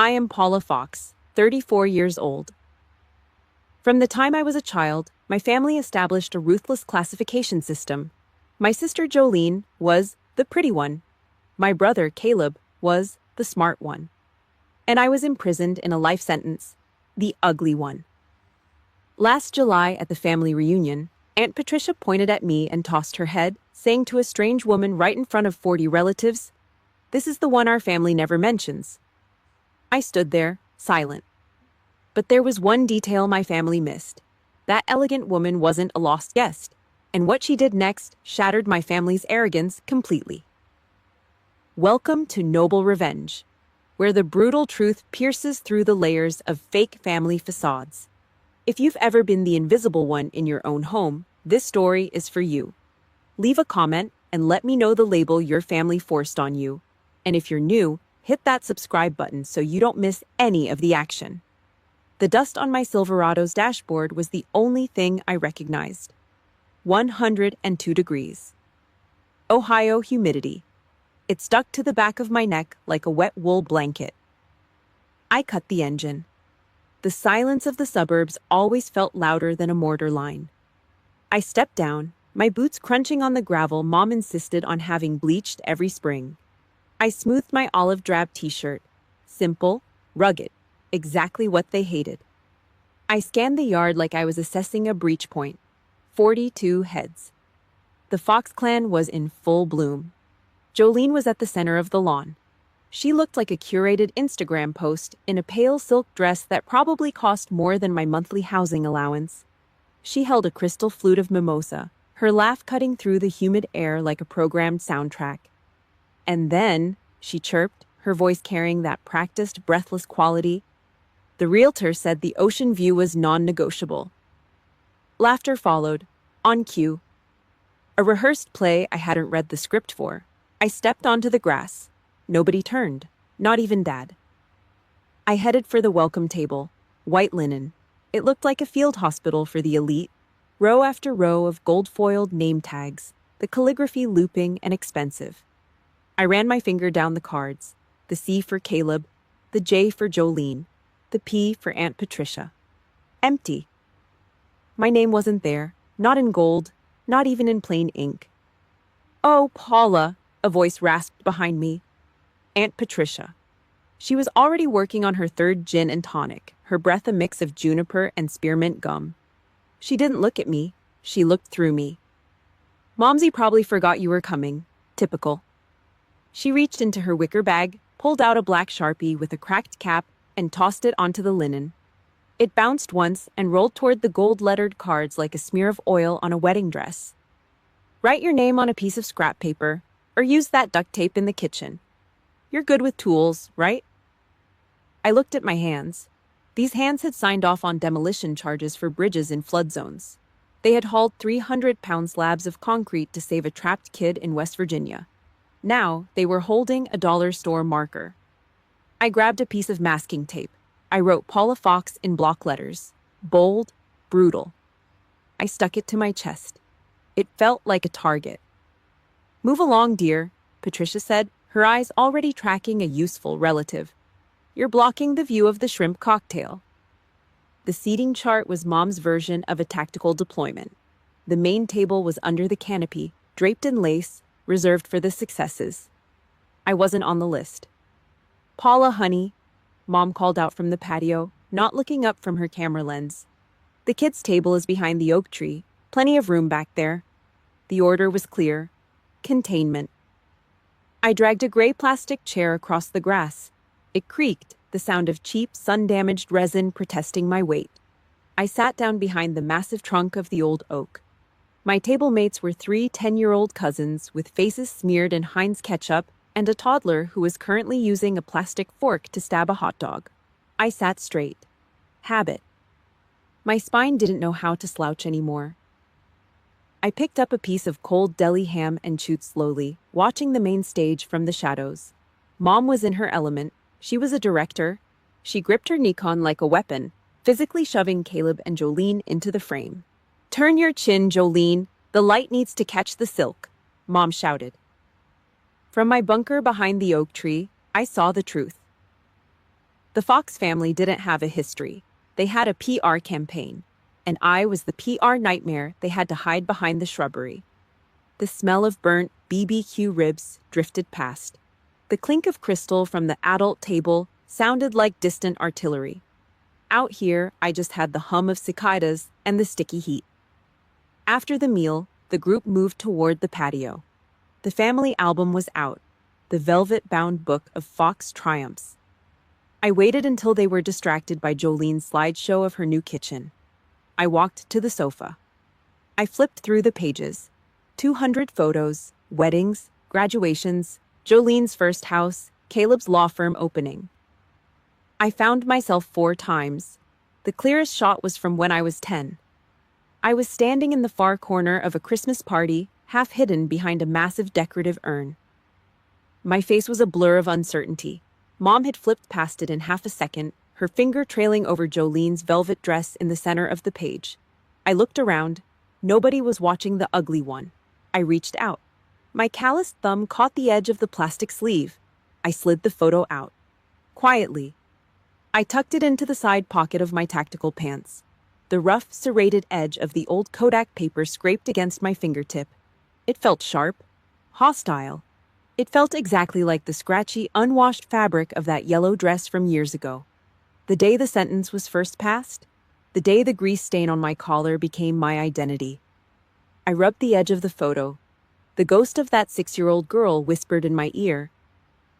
I am Paula Fox, 34 years old. From the time I was a child, my family established a ruthless classification system. My sister Jolene was the pretty one. My brother Caleb was the smart one. And I was imprisoned in a life sentence, the ugly one. Last July at the family reunion, Aunt Patricia pointed at me and tossed her head, saying to a strange woman right in front of 40 relatives, "This is the one our family never mentions." I stood there, silent. But there was one detail my family missed. That elegant woman wasn't a lost guest, and what she did next shattered my family's arrogance completely. Welcome to Noble Revenge, where the brutal truth pierces through the layers of fake family facades. If you've ever been the invisible one in your own home, this story is for you. Leave a comment and let me know the label your family forced on you. And if you're new, hit that subscribe button so you don't miss any of the action. The dust on my Silverado's dashboard was the only thing I recognized. 102 degrees. Ohio humidity. It stuck to the back of my neck like a wet wool blanket. I cut the engine. The silence of the suburbs always felt louder than a mortar line. I stepped down, my boots crunching on the gravel Mom insisted on having bleached every spring. I smoothed my olive drab t-shirt. Simple, rugged, exactly what they hated. I scanned the yard like I was assessing a breach point. 42 heads. The Fox clan was in full bloom. Jolene was at the center of the lawn. She looked like a curated Instagram post in a pale silk dress that probably cost more than my monthly housing allowance. She held a crystal flute of mimosa, her laugh cutting through the humid air like a programmed soundtrack. And then, she chirped, her voice carrying that practiced, breathless quality. The realtor said the ocean view was non-negotiable. Laughter followed, on cue. A rehearsed play I hadn't read the script for. I stepped onto the grass. Nobody turned, not even Dad. I headed for the welcome table, white linen. It looked like a field hospital for the elite. Row after row of gold-foiled name tags, the calligraphy looping and expensive. I ran my finger down the cards, the C for Caleb, the J for Jolene, the P for Aunt Patricia. Empty. My name wasn't there, not in gold, not even in plain ink. "Oh, Paula," a voice rasped behind me. Aunt Patricia. She was already working on her third gin and tonic, her breath a mix of juniper and spearmint gum. She didn't look at me, she looked through me. "Momsy probably forgot you were coming. Typical." She reached into her wicker bag, pulled out a black Sharpie with a cracked cap, and tossed it onto the linen. It bounced once and rolled toward the gold-lettered cards like a smear of oil on a wedding dress. "Write your name on a piece of scrap paper, or use that duct tape in the kitchen. You're good with tools, right?" I looked at my hands. These hands had signed off on demolition charges for bridges in flood zones. They had hauled 300-pound slabs of concrete to save a trapped kid in West Virginia. Now, they were holding a dollar store marker. I grabbed a piece of masking tape. I wrote Paula Fox in block letters. Bold, brutal. I stuck it to my chest. It felt like a target. "Move along, dear," Patricia said, her eyes already tracking a useful relative. "You're blocking the view of the shrimp cocktail." The seating chart was Mom's version of a tactical deployment. The main table was under the canopy, draped in lace, reserved for the successes. I wasn't on the list. "Paula, honey," Mom called out from the patio, not looking up from her camera lens. "The kids' table is behind the oak tree. Plenty of room back there." The order was clear. Containment. I dragged a gray plastic chair across the grass. It creaked, the sound of cheap, sun-damaged resin protesting my weight. I sat down behind the massive trunk of the old oak. My table mates were 3 10-year-old cousins with faces smeared in Heinz ketchup and a toddler who was currently using a plastic fork to stab a hot dog. I sat straight. Habit. My spine didn't know how to slouch anymore. I picked up a piece of cold deli ham and chewed slowly, watching the main stage from the shadows. Mom was in her element. She was a director. She gripped her Nikon like a weapon, physically shoving Caleb and Jolene into the frame. "Turn your chin, Jolene. The light needs to catch the silk," Mom shouted. From my bunker behind the oak tree, I saw the truth. The Fox family didn't have a history. They had a PR campaign, and I was the PR nightmare they had to hide behind the shrubbery. The smell of burnt BBQ ribs drifted past. The clink of crystal from the adult table sounded like distant artillery. Out here, I just had the hum of cicadas and the sticky heat. After the meal, the group moved toward the patio. The family album was out, the velvet-bound book of Fox triumphs. I waited until they were distracted by Jolene's slideshow of her new kitchen. I walked to the sofa. I flipped through the pages. 200 photos, weddings, graduations, Jolene's first house, Caleb's law firm opening. I found myself 4 times. The clearest shot was from when I was 10. I was standing in the far corner of a Christmas party, half hidden behind a massive decorative urn. My face was a blur of uncertainty. Mom had flipped past it in half a second, her finger trailing over Jolene's velvet dress in the center of the page. I looked around. Nobody was watching the ugly one. I reached out. My calloused thumb caught the edge of the plastic sleeve. I slid the photo out. Quietly. I tucked it into the side pocket of my tactical pants. The rough, serrated edge of the old Kodak paper scraped against my fingertip. It felt sharp, hostile. It felt exactly like the scratchy, unwashed fabric of that yellow dress from years ago. The day the sentence was first passed, the day the grease stain on my collar became my identity. I rubbed the edge of the photo. The ghost of that 6-year-old girl whispered in my ear.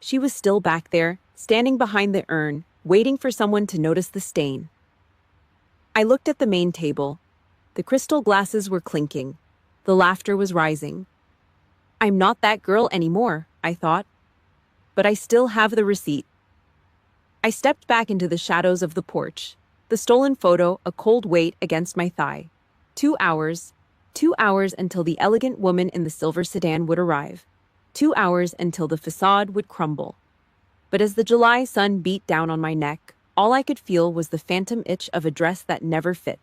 She was still back there, standing behind the urn, waiting for someone to notice the stain. I looked at the main table. The crystal glasses were clinking. The laughter was rising. I'm not that girl anymore, I thought. But I still have the receipt. I stepped back into the shadows of the porch. The stolen photo, a cold weight against my thigh. 2 hours. 2 hours until the elegant woman in the silver sedan would arrive. 2 hours until the facade would crumble. But as the July sun beat down on my neck, all I could feel was the phantom itch of a dress that never fit.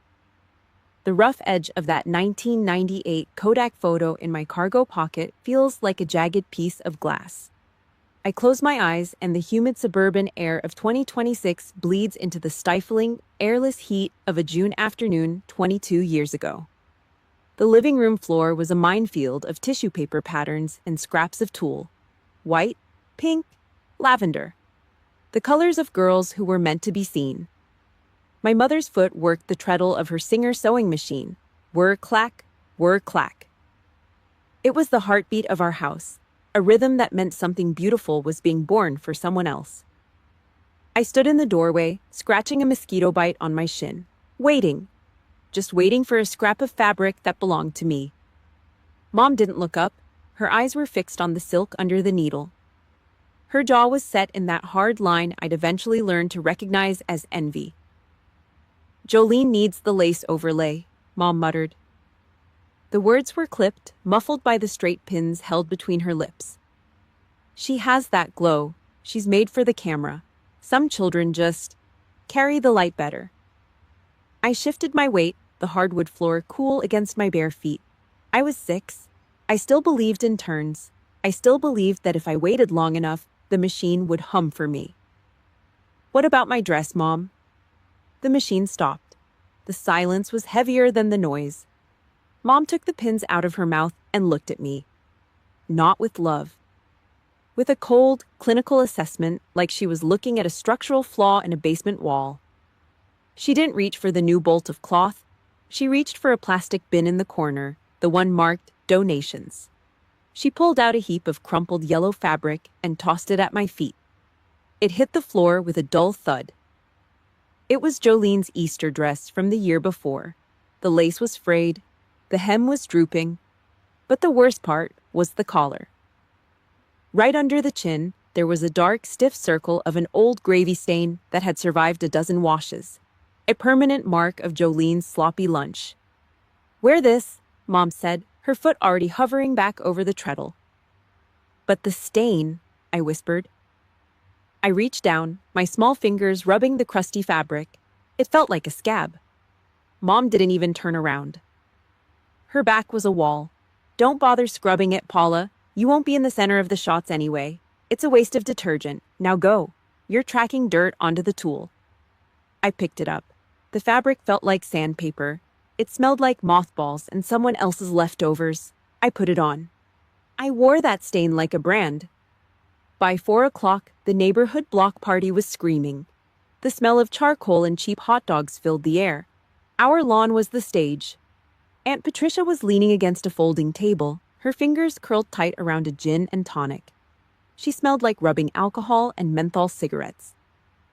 The rough edge of that 1998 Kodak photo in my cargo pocket feels like a jagged piece of glass. I close my eyes and the humid suburban air of 2026 bleeds into the stifling, airless heat of a June afternoon 22 years ago. The living room floor was a minefield of tissue paper patterns and scraps of tulle. White, pink, lavender. The colors of girls who were meant to be seen. My mother's foot worked the treadle of her Singer sewing machine. Whir clack, whir clack. It was the heartbeat of our house, a rhythm that meant something beautiful was being born for someone else. I stood in the doorway, scratching a mosquito bite on my shin, waiting, just waiting for a scrap of fabric that belonged to me. Mom didn't look up. Her eyes were fixed on the silk under the needle. Her jaw was set in that hard line I'd eventually learn to recognize as envy. Jolene needs the lace overlay, Mom muttered. The words were clipped, muffled by the straight pins held between her lips. She has that glow. She's made for the camera. Some children just carry the light better. I shifted my weight, the hardwood floor cool against my bare feet. I was 6. I still believed in turns. I still believed that if I waited long enough, the machine would hum for me. What about my dress, Mom? The machine stopped. The silence was heavier than the noise. Mom took the pins out of her mouth and looked at me. Not with love. With a cold, clinical assessment, like she was looking at a structural flaw in a basement wall. She didn't reach for the new bolt of cloth. She reached for a plastic bin in the corner, the one marked donations. She pulled out a heap of crumpled yellow fabric and tossed it at my feet. It hit the floor with a dull thud. It was Jolene's Easter dress from the year before. The lace was frayed, the hem was drooping, but the worst part was the collar. Right under the chin, there was a dark, stiff circle of an old gravy stain that had survived a dozen washes, a permanent mark of Jolene's sloppy lunch. Wear this, Mom said, her foot already hovering back over the treadle. But the stain, I whispered. I reached down, my small fingers rubbing the crusty fabric. It felt like a scab. Mom didn't even turn around. Her back was a wall. Don't bother scrubbing it, Paula. You won't be in the center of the shots anyway. It's a waste of detergent. Now go. you're tracking dirt onto the tool. I picked it up. The fabric felt like sandpaper. It smelled like mothballs and someone else's leftovers. I put it on. I wore that stain like a brand. By 4 o'clock, the neighborhood block party was screaming. The smell of charcoal and cheap hot dogs filled the air. Our lawn was the stage. Aunt Patricia was leaning against a folding table, her fingers curled tight around a gin and tonic. She smelled like rubbing alcohol and menthol cigarettes.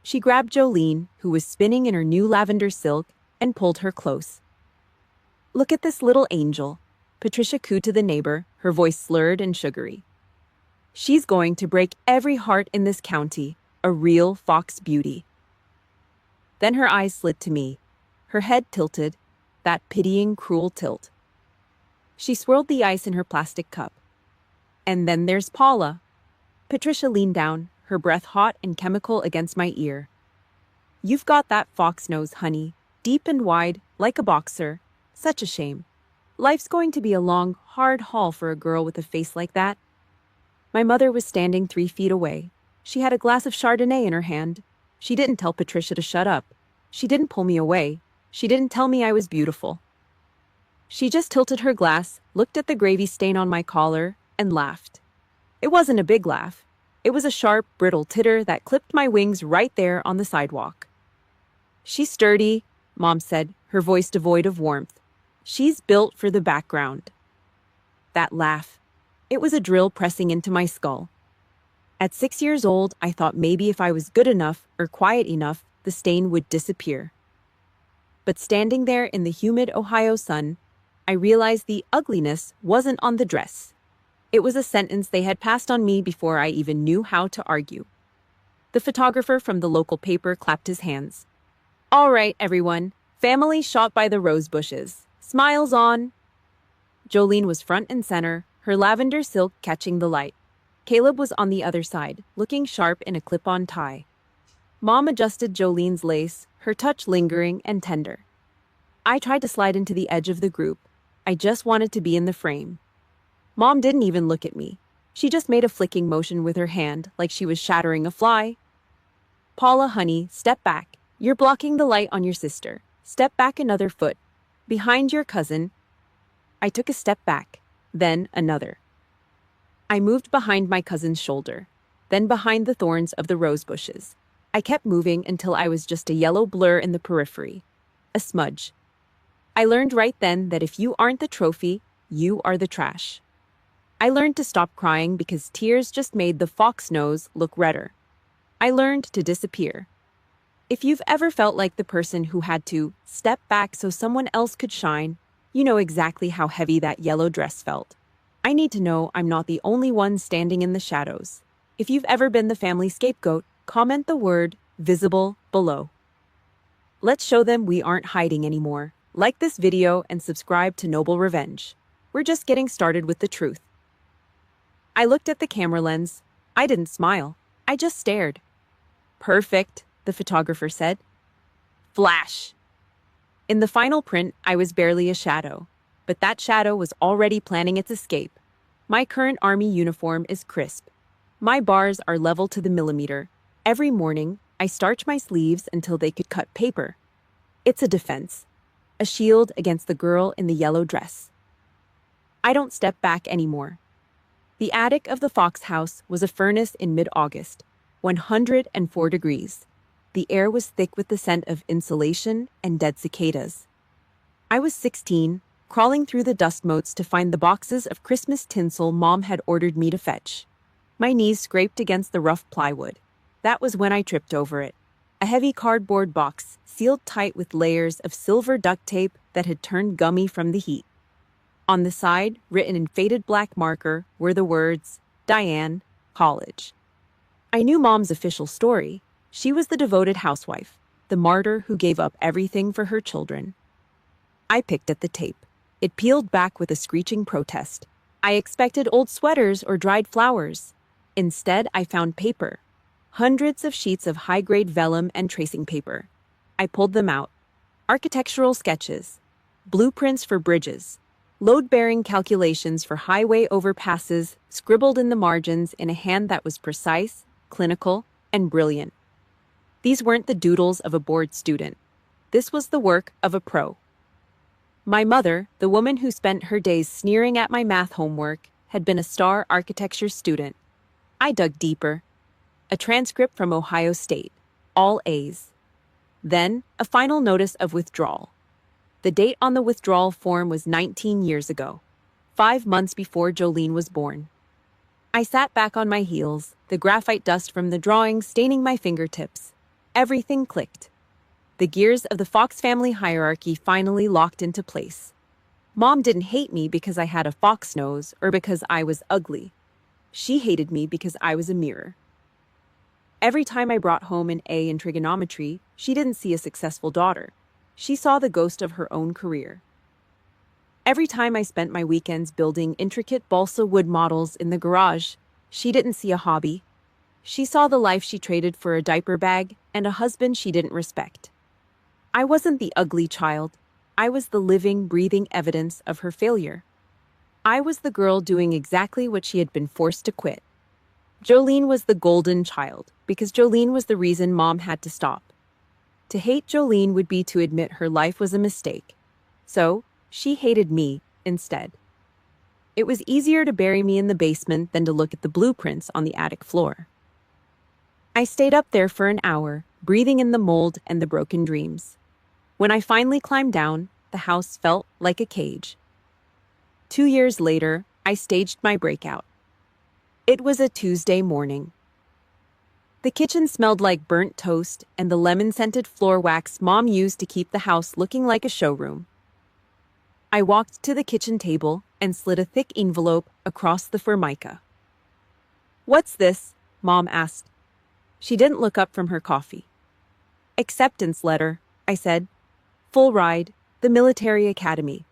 She grabbed Jolene, who was spinning in her new lavender silk, and pulled her close. "Look at this little angel," Patricia cooed to the neighbor, her voice slurred and sugary. "She's going to break every heart in this county, a real fox beauty." Then her eyes slid to me, her head tilted, that pitying, cruel tilt. She swirled the ice in her plastic cup. "And then there's Paula." Patricia leaned down, her breath hot and chemical against my ear. "You've got that fox nose, honey, deep and wide, like a boxer. Such a shame. Life's going to be a long, hard haul for a girl with a face like that." My mother was standing 3 feet away. She had a glass of Chardonnay in her hand. She didn't tell Patricia to shut up. She didn't pull me away. She didn't tell me I was beautiful. She just tilted her glass, looked at the gravy stain on my collar, and laughed. It wasn't a big laugh. It was a sharp, brittle titter that clipped my wings right there on the sidewalk. "She's sturdy," Mom said, her voice devoid of warmth. "She's built for the background." That laugh. It was a drill pressing into my skull. At 6 years old, I thought maybe if I was good enough or quiet enough, the stain would disappear. But standing there in the humid Ohio sun, I realized the ugliness wasn't on the dress. It was a sentence they had passed on me before I even knew how to argue. The photographer from the local paper clapped his hands. "All right, everyone. Family shot by the rose bushes. Smiles on." Jolene was front and center, her lavender silk catching the light. Caleb was on the other side, looking sharp in a clip-on tie. Mom adjusted Jolene's lace, her touch lingering and tender. I tried to slide into the edge of the group. I just wanted to be in the frame. Mom didn't even look at me. She just made a flicking motion with her hand, like she was shattering a fly. "Paula, honey, step back. You're blocking the light on your sister. Step back another foot. Behind your cousin." I took a step back, then another. I moved behind my cousin's shoulder, then behind the thorns of the rose bushes. I kept moving until I was just a yellow blur in the periphery, a smudge. I learned right then that if you aren't the trophy, you are the trash. I learned to stop crying because tears just made the fox nose look redder. I learned to disappear. If you've ever felt like the person who had to step back so someone else could shine, you know exactly how heavy that yellow dress felt. I need to know I'm not the only one standing in the shadows. If you've ever been the family scapegoat, comment the word visible below. Let's show them we aren't hiding anymore. Like this video and subscribe to Noble Revenge. We're just getting started with the truth. I looked at the camera lens. I didn't smile. I just stared. "Perfect," the photographer said. Flash. In the final print, I was barely a shadow, but that shadow was already planning its escape. My current army uniform is crisp. My bars are level to the millimeter. Every morning, I starch my sleeves until they could cut paper. It's a defense, a shield against the girl in the yellow dress. I don't step back anymore. The attic of the Fox house was a furnace in mid-August, 104 degrees. The air was thick with the scent of insulation and dead cicadas. I was 16, crawling through the dust motes to find the boxes of Christmas tinsel Mom had ordered me to fetch. My knees scraped against the rough plywood. That was when I tripped over it. A heavy cardboard box, sealed tight with layers of silver duct tape that had turned gummy from the heat. On the side, written in faded black marker, were the words, "Diane, College." I knew Mom's official story. She was the devoted housewife, the martyr who gave up everything for her children. I picked at the tape. It peeled back with a screeching protest. I expected old sweaters or dried flowers. Instead, I found paper. Hundreds of sheets of high-grade vellum and tracing paper. I pulled them out. Architectural sketches, blueprints for bridges, load-bearing calculations for highway overpasses scribbled in the margins in a hand that was precise, clinical, and brilliant. These weren't the doodles of a bored student. This was the work of a pro. My mother, the woman who spent her days sneering at my math homework, had been a star architecture student. I dug deeper. A transcript from Ohio State. All A's. Then, a final notice of withdrawal. The date on the withdrawal form was 19 years ago, 5 months before Jolene was born. I sat back on my heels, the graphite dust from the drawing staining my fingertips. Everything clicked. The gears of the Fox family hierarchy finally locked into place. Mom didn't hate me because I had a fox nose or because I was ugly. She hated me because I was a mirror. Every time I brought home an A in trigonometry, she didn't see a successful daughter. She saw the ghost of her own career. Every time I spent my weekends building intricate balsa wood models in the garage, she didn't see a hobby. She saw the life she traded for a diaper bag and a husband she didn't respect. I wasn't the ugly child. I was the living, breathing evidence of her failure. I was the girl doing exactly what she had been forced to quit. Jolene was the golden child, because Jolene was the reason Mom had to stop. To hate Jolene would be to admit her life was a mistake. So, she hated me instead. It was easier to bury me in the basement than to look at the blueprints on the attic floor. I stayed up there for an hour, breathing in the mold and the broken dreams. When I finally climbed down, the house felt like a cage. 2 years later, I staged my breakout. It was a Tuesday morning. The kitchen smelled like burnt toast and the lemon-scented floor wax Mom used to keep the house looking like a showroom. I walked to the kitchen table and slid a thick envelope across the formica. "What's this?" Mom asked. She didn't look up from her coffee. "Acceptance letter," I said. "Full ride, the military academy."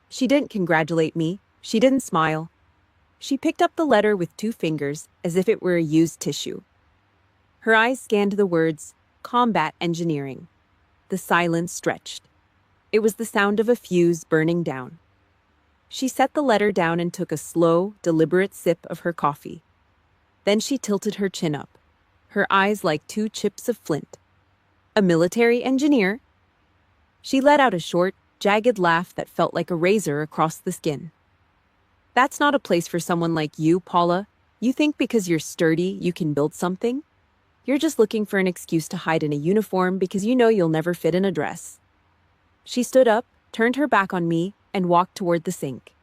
She didn't congratulate me. She didn't smile. She picked up the letter with 2 fingers as if it were a used tissue. Her eyes scanned the words, "Combat Engineering." The silence stretched. It was the sound of a fuse burning down. She set the letter down and took a slow, deliberate sip of her coffee. Then she tilted her chin up, her eyes like 2 chips of flint. "A military engineer?" She let out a short, jagged laugh that felt like a razor across the skin. "That's not a place for someone like you, Paula. You think because you're sturdy, you can build something? You're just looking for an excuse to hide in a uniform because you know you'll never fit in a dress." She stood up, turned her back on me, and walked toward the sink.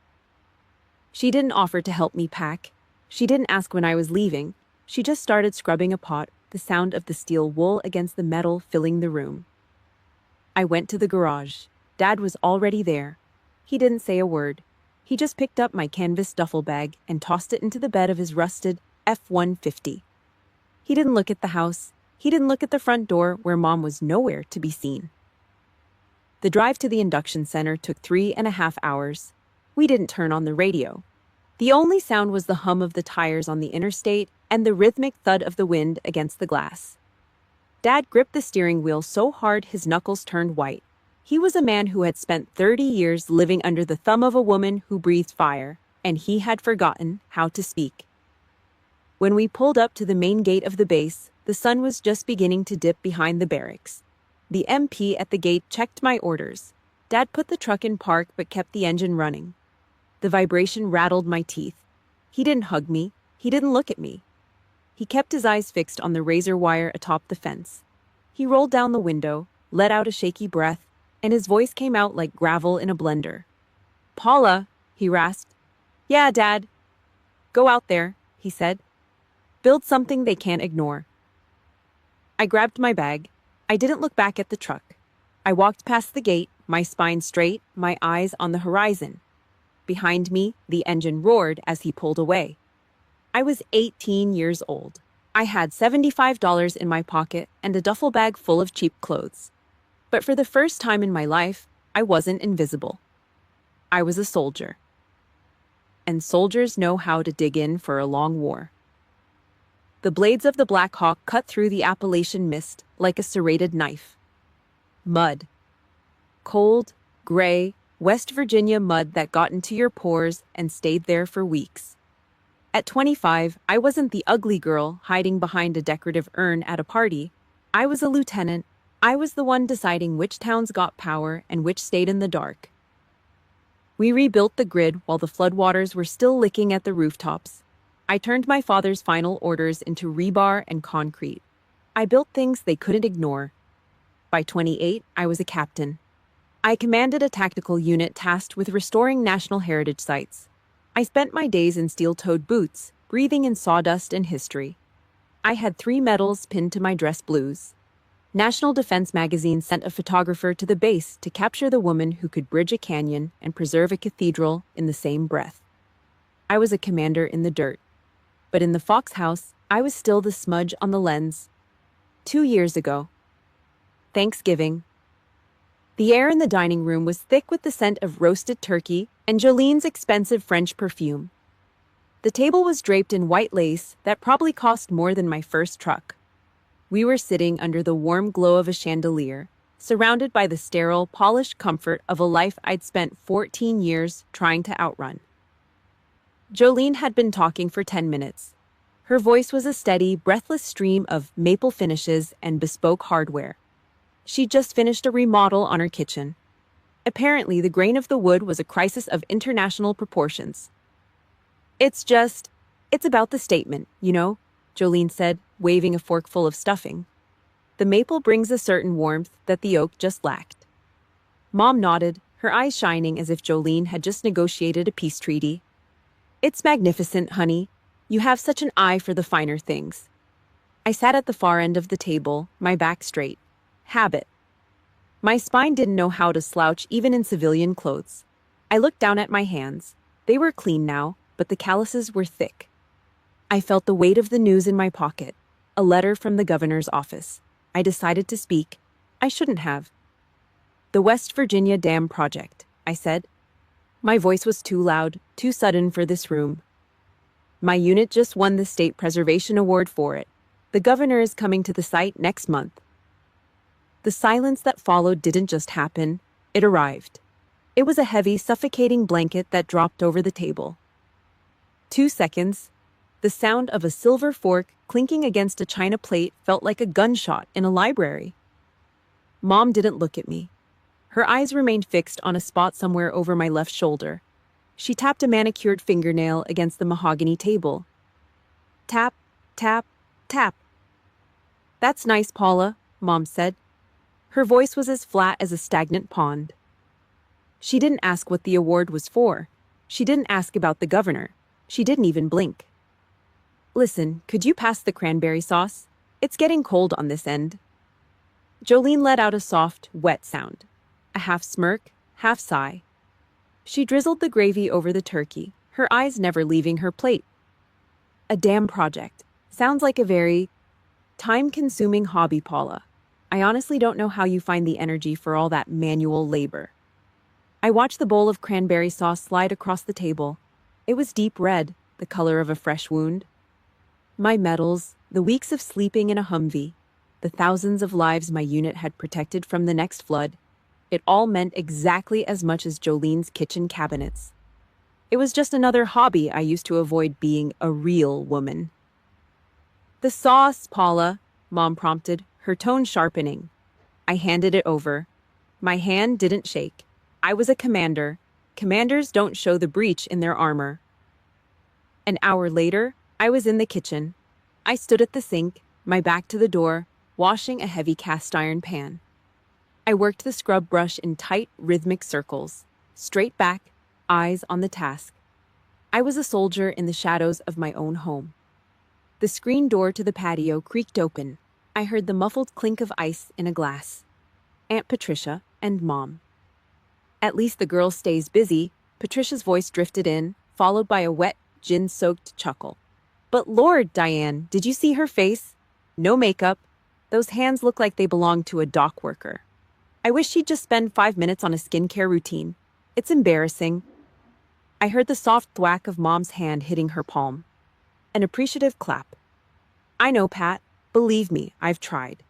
She didn't offer to help me pack. She didn't ask when I was leaving. She just started scrubbing a pot, the sound of the steel wool against the metal filling the room. I went to the garage. Dad was already there. He didn't say a word. He just picked up my canvas duffel bag and tossed it into the bed of his rusted F-150. He didn't look at the house. He didn't look at the front door where Mom was nowhere to be seen. The drive to the induction center took 3.5 hours. We didn't turn on the radio. The only sound was the hum of the tires on the interstate and the rhythmic thud of the wind against the glass. Dad gripped the steering wheel so hard his knuckles turned white. He was a man who had spent 30 years living under the thumb of a woman who breathed fire, and he had forgotten how to speak. When we pulled up to the main gate of the base, the sun was just beginning to dip behind the barracks. The MP at the gate checked my orders. Dad put the truck in park but kept the engine running. The vibration rattled my teeth. He didn't hug me. He didn't look at me. He kept his eyes fixed on the razor wire atop the fence. He rolled down the window, let out a shaky breath, and his voice came out like gravel in a blender. "Paula," he rasped. "Yeah, Dad." "Go out there," he said. "Build something they can't ignore." I grabbed my bag. I didn't look back at the truck. I walked past the gate, my spine straight, my eyes on the horizon. Behind me, the engine roared as he pulled away. I was 18 years old. I had $75 in my pocket and a duffel bag full of cheap clothes. But for the first time in my life, I wasn't invisible. I was a soldier. And soldiers know how to dig in for a long war. The blades of the Black Hawk cut through the Appalachian mist like a serrated knife. Mud. Cold, gray, West Virginia mud that got into your pores and stayed there for weeks. At 25, I wasn't the ugly girl hiding behind a decorative urn at a party. I was a lieutenant. I was the one deciding which towns got power and which stayed in the dark. We rebuilt the grid while the floodwaters were still licking at the rooftops. I turned my father's final orders into rebar and concrete. I built things they couldn't ignore. By 28, I was a captain. I commanded a tactical unit tasked with restoring national heritage sites. I spent my days in steel-toed boots, breathing in sawdust and history. I had 3 medals pinned to my dress blues. National Defense Magazine sent a photographer to the base to capture the woman who could bridge a canyon and preserve a cathedral in the same breath. I was a commander in the dirt. But in the Fox house, I was still the smudge on the lens. 2 years ago. Thanksgiving. The air in the dining room was thick with the scent of roasted turkey and Jolene's expensive French perfume. The table was draped in white lace that probably cost more than my first truck. We were sitting under the warm glow of a chandelier, surrounded by the sterile, polished comfort of a life I'd spent 14 years trying to outrun. Jolene had been talking for 10 minutes. Her voice was a steady, breathless stream of maple finishes and bespoke hardware. She'd just finished a remodel on her kitchen. Apparently, the grain of the wood was a crisis of international proportions. It's about the statement, you know, Jolene said, waving a forkful of stuffing. The maple brings a certain warmth that the oak just lacked. Mom nodded, her eyes shining as if Jolene had just negotiated a peace treaty. It's magnificent, honey. You have such an eye for the finer things. I sat at the far end of the table, my back straight. Habit. My spine didn't know how to slouch even in civilian clothes. I looked down at my hands. They were clean now, but the calluses were thick. I felt the weight of the news in my pocket. A letter from the governor's office. I decided to speak. I shouldn't have. The West Virginia Dam Project, I said. My voice was too loud, too sudden for this room. My unit just won the State Preservation Award for it. The governor is coming to the site next month. The silence that followed didn't just happen, it arrived. It was a heavy, suffocating blanket that dropped over the table. 2 seconds. The sound of a silver fork clinking against a china plate felt like a gunshot in a library. Mom didn't look at me. Her eyes remained fixed on a spot somewhere over my left shoulder. She tapped a manicured fingernail against the mahogany table. Tap, tap, tap. That's nice, Paula, Mom said. Her voice was as flat as a stagnant pond. She didn't ask what the award was for. She didn't ask about the governor. She didn't even blink. Listen, could you pass the cranberry sauce? It's getting cold on this end. Jolene let out a soft, wet sound. A half smirk, half sigh. She drizzled the gravy over the turkey, her eyes never leaving her plate. A dam project. Sounds like a very time-consuming hobby, Paula. I honestly don't know how you find the energy for all that manual labor. I watched the bowl of cranberry sauce slide across the table. It was deep red, the color of a fresh wound. My medals, the weeks of sleeping in a Humvee, the thousands of lives my unit had protected from the next flood, it all meant exactly as much as Jolene's kitchen cabinets. It was just another hobby I used to avoid being a real woman. The sauce, Paula, Mom prompted, her tone sharpening. I handed it over. My hand didn't shake. I was a commander. Commanders don't show the breach in their armor. An hour later, I was in the kitchen. I stood at the sink, my back to the door, washing a heavy cast iron pan. I worked the scrub brush in tight, rhythmic circles, straight back, eyes on the task. I was a soldier in the shadows of my own home. The screen door to the patio creaked open. I heard the muffled clink of ice in a glass. Aunt Patricia and Mom. At least the girl stays busy, Patricia's voice drifted in, followed by a wet, gin-soaked chuckle. But Lord, Diane, did you see her face? No makeup. Those hands look like they belong to a dock worker. I wish she'd just spend 5 minutes on a skincare routine. It's embarrassing. I heard the soft thwack of Mom's hand hitting her palm. An appreciative clap. I know, Pat. Believe me, I've tried.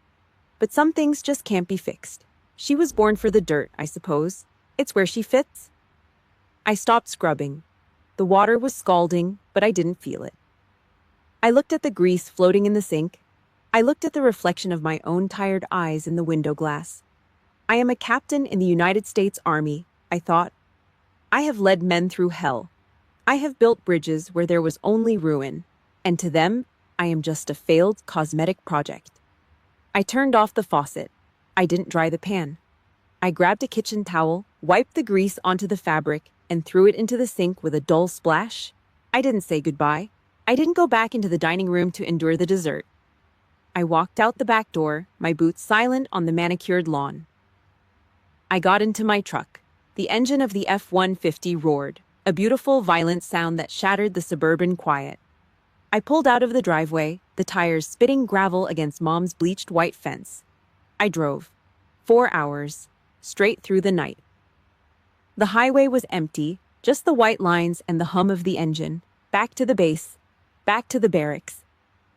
But some things just can't be fixed. She was born for the dirt, I suppose. It's where she fits. I stopped scrubbing. The water was scalding, but I didn't feel it. I looked at the grease floating in the sink. I looked at the reflection of my own tired eyes in the window glass. I am a captain in the United States Army, I thought. I have led men through hell. I have built bridges where there was only ruin, and to them, I am just a failed cosmetic project. I turned off the faucet. I didn't dry the pan. I grabbed a kitchen towel, wiped the grease onto the fabric, and threw it into the sink with a dull splash. I didn't say goodbye. I didn't go back into the dining room to endure the dessert. I walked out the back door, my boots silent on the manicured lawn. I got into my truck. The engine of the F-150 roared, a beautiful, violent sound that shattered the suburban quiet. I pulled out of the driveway, the tires spitting gravel against Mom's bleached white fence. I drove. 4 hours, straight through the night. The highway was empty, just the white lines and the hum of the engine. Back to the base, back to the barracks,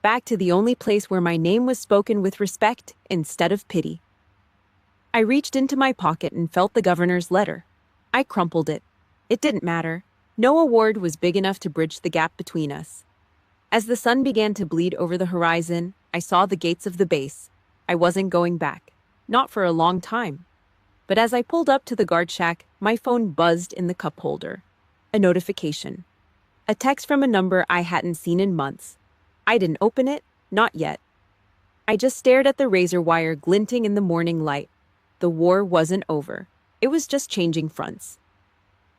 back to the only place where my name was spoken with respect instead of pity. I reached into my pocket and felt the governor's letter. I crumpled it. It didn't matter. No award was big enough to bridge the gap between us. As the sun began to bleed over the horizon, I saw the gates of the base. I wasn't going back. Not for a long time. But as I pulled up to the guard shack, my phone buzzed in the cup holder. A notification. A text from a number I hadn't seen in months. I didn't open it, not yet. I just stared at the razor wire glinting in the morning light. The war wasn't over. It was just changing fronts.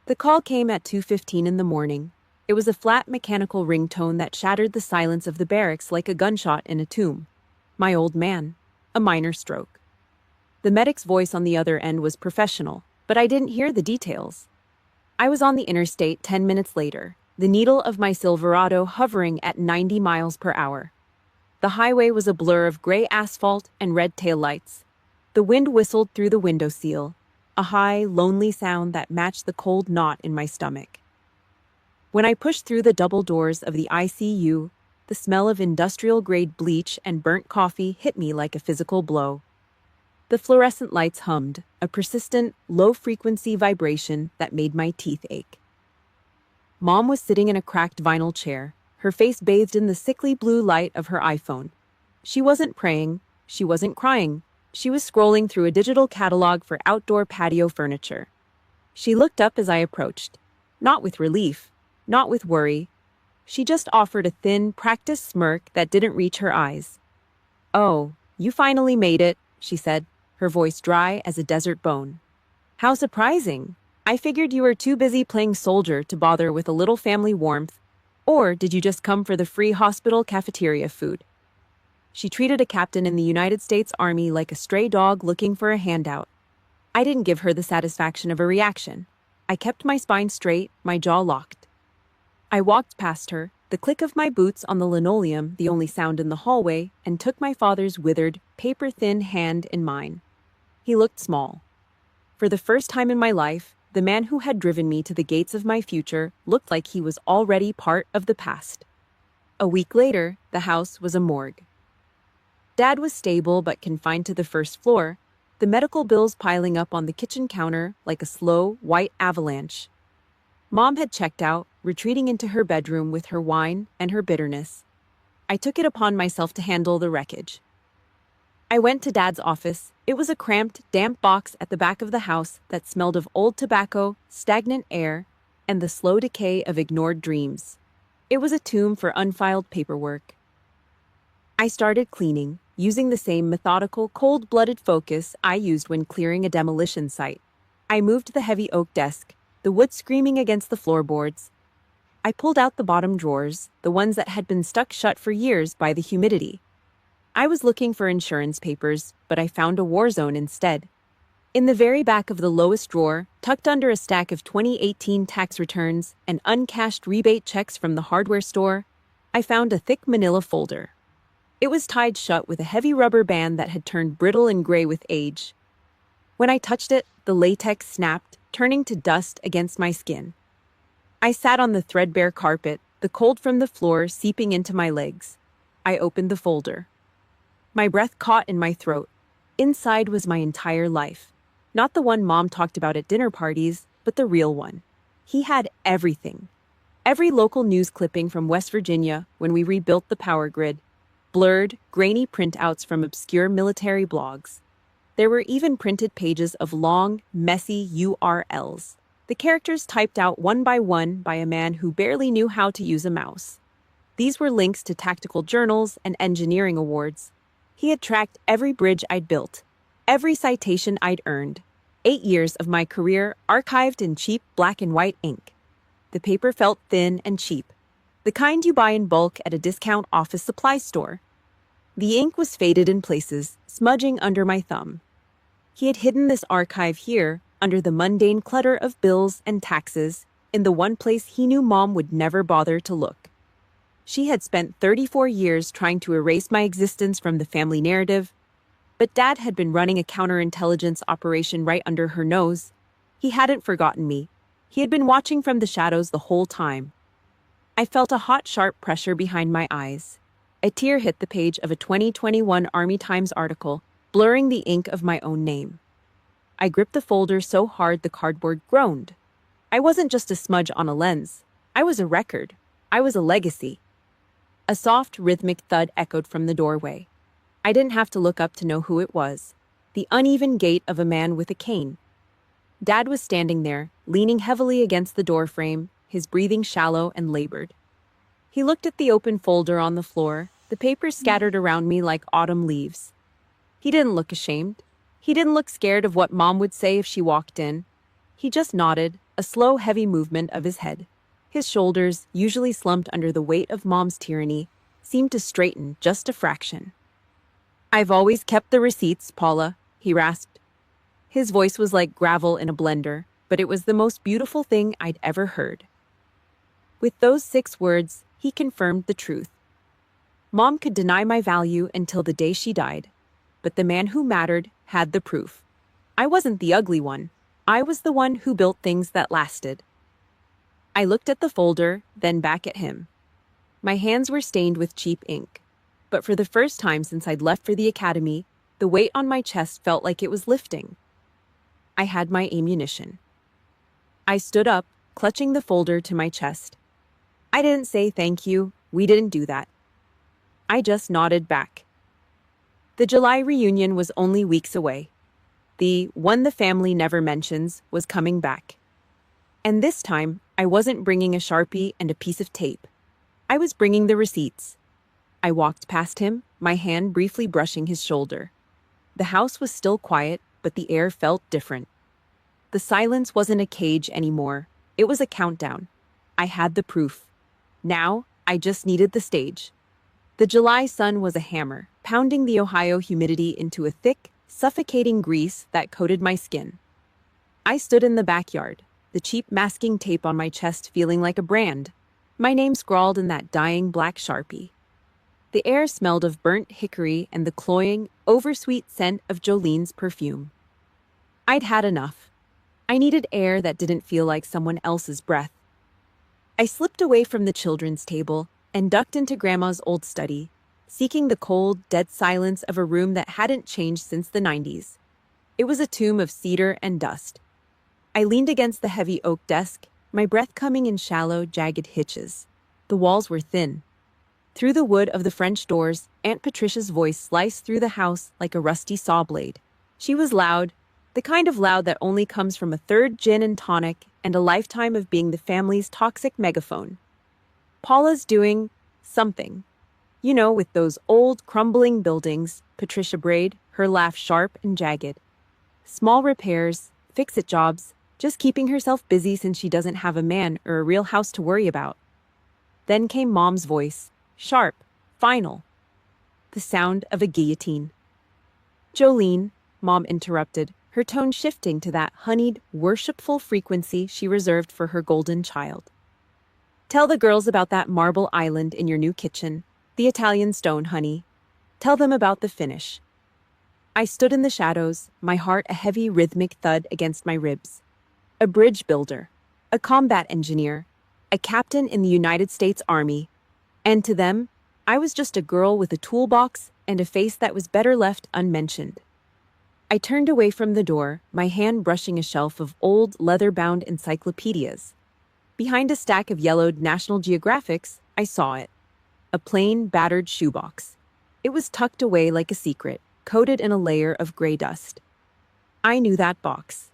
The call came at 2:15 in the morning. It was a flat mechanical ringtone that shattered the silence of the barracks like a gunshot in a tomb. My old man. A minor stroke. The medic's voice on the other end was professional, but I didn't hear the details. I was on the interstate 10 minutes later, the needle of my Silverado hovering at 90 miles per hour. The highway was a blur of gray asphalt and red taillights. The wind whistled through the window sill, a high, lonely sound that matched the cold knot in my stomach. When I pushed through the double doors of the ICU, the smell of industrial-grade bleach and burnt coffee hit me like a physical blow. The fluorescent lights hummed, a persistent, low-frequency vibration that made my teeth ache. Mom was sitting in a cracked vinyl chair, her face bathed in the sickly blue light of her iPhone. She wasn't praying, she wasn't crying. She was scrolling through a digital catalog for outdoor patio furniture. She looked up as I approached, not with relief, not with worry. She just offered a thin, practiced smirk that didn't reach her eyes. "Oh, you finally made it," she said, her voice dry as a desert bone. "How surprising. I figured you were too busy playing soldier to bother with a little family warmth. Or did you just come for the free hospital cafeteria food?" She treated a captain in the United States Army like a stray dog looking for a handout. I didn't give her the satisfaction of a reaction. I kept my spine straight, my jaw locked. I walked past her, the click of my boots on the linoleum the only sound in the hallway, and took my father's withered, paper-thin hand in mine. He looked small. For the first time in my life, the man who had driven me to the gates of my future looked like he was already part of the past. A week later, the house was a morgue. Dad was stable but confined to the first floor, the medical bills piling up on the kitchen counter like a slow, white avalanche. Mom had checked out, retreating into her bedroom with her wine and her bitterness. I took it upon myself to handle the wreckage. I went to Dad's office. It was a cramped, damp box at the back of the house that smelled of old tobacco, stagnant air, and the slow decay of ignored dreams. It was a tomb for unfiled paperwork. I started cleaning, using the same methodical, cold-blooded focus I used when clearing a demolition site. I moved the heavy oak desk, the wood screaming against the floorboards. I pulled out the bottom drawers, the ones that had been stuck shut for years by the humidity. I was looking for insurance papers, but I found a war zone instead. In the very back of the lowest drawer, tucked under a stack of 2018 tax returns and uncashed rebate checks from the hardware store, I found a thick manila folder. It was tied shut with a heavy rubber band that had turned brittle and gray with age. When I touched it, the latex snapped, turning to dust against my skin. I sat on the threadbare carpet, the cold from the floor seeping into my legs. I opened the folder. My breath caught in my throat. Inside was my entire life. Not the one Mom talked about at dinner parties, but the real one. He had everything. Every local news clipping from West Virginia when we rebuilt the power grid. blurred, grainy printouts from obscure military blogs. There were even printed pages of long, messy URLs, the characters typed out one by a man who barely knew how to use a mouse. These were links to tactical journals and engineering awards. He had tracked every bridge I'd built, every citation I'd earned. 8 years of my career archived in cheap black and white ink. The paper felt thin and cheap, the kind you buy in bulk at a discount office supply store. The ink was faded in places, smudging under my thumb. He had hidden this archive here, under the mundane clutter of bills and taxes, in the one place he knew Mom would never bother to look. She had spent 34 years trying to erase my existence from the family narrative, but Dad had been running a counterintelligence operation right under her nose. He hadn't forgotten me. He had been watching from the shadows the whole time. I felt a hot, sharp pressure behind my eyes. A tear hit the page of a 2021 Army Times article, blurring the ink of my own name. I gripped the folder so hard the cardboard groaned. I wasn't just a smudge on a lens. I was a record. I was a legacy. A soft, rhythmic thud echoed from the doorway. I didn't have to look up to know who it was. The uneven gait of a man with a cane. Dad was standing there, leaning heavily against the doorframe, his breathing shallow and labored. He looked at the open folder on the floor, the papers scattered around me like autumn leaves. He didn't look ashamed. He didn't look scared of what Mom would say if she walked in. He just nodded, a slow, heavy movement of his head. His shoulders, usually slumped under the weight of Mom's tyranny, seemed to straighten just a fraction. "I've always kept the receipts, Paula," he rasped. His voice was like gravel in a blender, but it was the most beautiful thing I'd ever heard. With those 6 words, he confirmed the truth. Mom could deny my value until the day she died, but the man who mattered had the proof. I wasn't the ugly one. I was the one who built things that lasted. I looked at the folder, then back at him. My hands were stained with cheap ink, but for the first time since I'd left for the academy, the weight on my chest felt like it was lifting. I had my ammunition. I stood up, clutching the folder to my chest. I didn't say thank you. We didn't do that. I just nodded back. The July reunion was only weeks away. The one the family never mentions was coming back. And this time, I wasn't bringing a Sharpie and a piece of tape. I was bringing the receipts. I walked past him, my hand briefly brushing his shoulder. The house was still quiet, but the air felt different. The silence wasn't a cage anymore. It was a countdown. I had the proof. Now, I just needed the stage. The July sun was a hammer, pounding the Ohio humidity into a thick, suffocating grease that coated my skin. I stood in the backyard, the cheap masking tape on my chest feeling like a brand, my name scrawled in that dying black Sharpie. The air smelled of burnt hickory and the cloying, oversweet scent of Jolene's perfume. I'd had enough. I needed air that didn't feel like someone else's breath. I slipped away from the children's table and ducked into Grandma's old study, seeking the cold, dead silence of a room that hadn't changed since the 90s. It was a tomb of cedar and dust. I leaned against the heavy oak desk, my breath coming in shallow, jagged hitches. The walls were thin. Through the wood of the French doors, Aunt Patricia's voice sliced through the house like a rusty saw blade. She was loud, the kind of loud that only comes from a third gin and tonic and a lifetime of being the family's toxic megaphone. "Paula's doing something. You know, with those old, crumbling buildings," Patricia brayed, her laugh sharp and jagged. "Small repairs, fix-it jobs, just keeping herself busy since she doesn't have a man or a real house to worry about." Then came Mom's voice, sharp, final. The sound of a guillotine. "Jolene," Mom interrupted, her tone shifting to that honeyed, worshipful frequency she reserved for her golden child. "Tell the girls about that marble island in your new kitchen, the Italian stone, honey. Tell them about the finish." I stood in the shadows, my heart a heavy rhythmic thud against my ribs. A bridge builder, a combat engineer, a captain in the United States Army. And to them, I was just a girl with a toolbox and a face that was better left unmentioned. I turned away from the door, my hand brushing a shelf of old, leather-bound encyclopedias. Behind a stack of yellowed National Geographics, I saw it. A plain, battered shoebox. It was tucked away like a secret, coated in a layer of gray dust. I knew that box.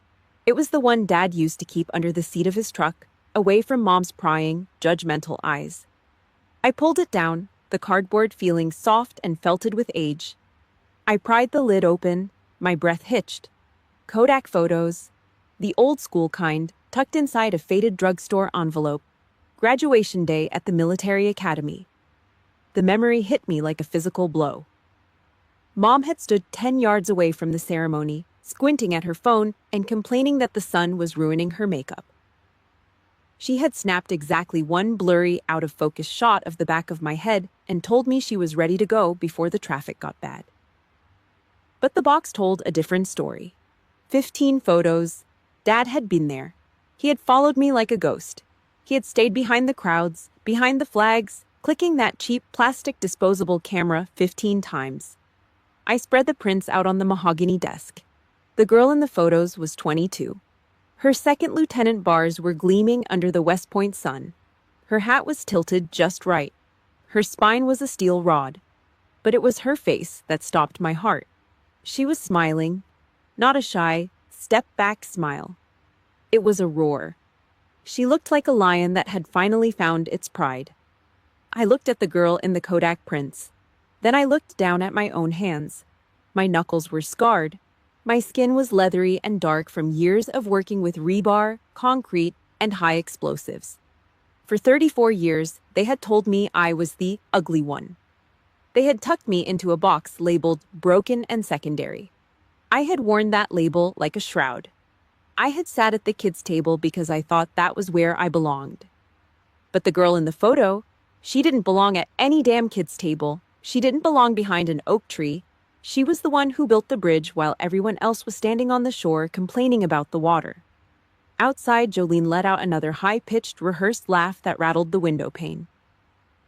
It was the one Dad used to keep under the seat of his truck, away from Mom's prying, judgmental eyes. I pulled it down, the cardboard feeling soft and felted with age. I pried the lid open, my breath hitched. Kodak photos, the old school kind, tucked inside a faded drugstore envelope. Graduation day at the military academy. The memory hit me like a physical blow. Mom had stood 10 yards away from the ceremony, squinting at her phone and complaining that the sun was ruining her makeup. She had snapped exactly one blurry, out-of-focus shot of the back of my head and told me she was ready to go before the traffic got bad. But the box told a different story. 15 photos. Dad had been there. He had followed me like a ghost. He had stayed behind the crowds, behind the flags, clicking that cheap plastic disposable camera 15 times. I spread the prints out on the mahogany desk. The girl in the photos was 22. Her second lieutenant bars were gleaming under the West Point sun. Her hat was tilted just right. Her spine was a steel rod. But it was her face that stopped my heart. She was smiling, not a shy, step-back smile. It was a roar. She looked like a lion that had finally found its pride. I looked at the girl in the Kodak prints. Then I looked down at my own hands. My knuckles were scarred. My skin was leathery and dark from years of working with rebar, concrete, and high explosives. For 34 years, they had told me I was the ugly one. They had tucked me into a box labeled broken and secondary. I had worn that label like a shroud. I had sat at the kids' table because I thought that was where I belonged. But the girl in the photo, she didn't belong at any damn kids' table. She didn't belong behind an oak tree. She was the one who built the bridge while everyone else was standing on the shore complaining about the water. Outside, Jolene let out another high-pitched, rehearsed laugh that rattled the window pane.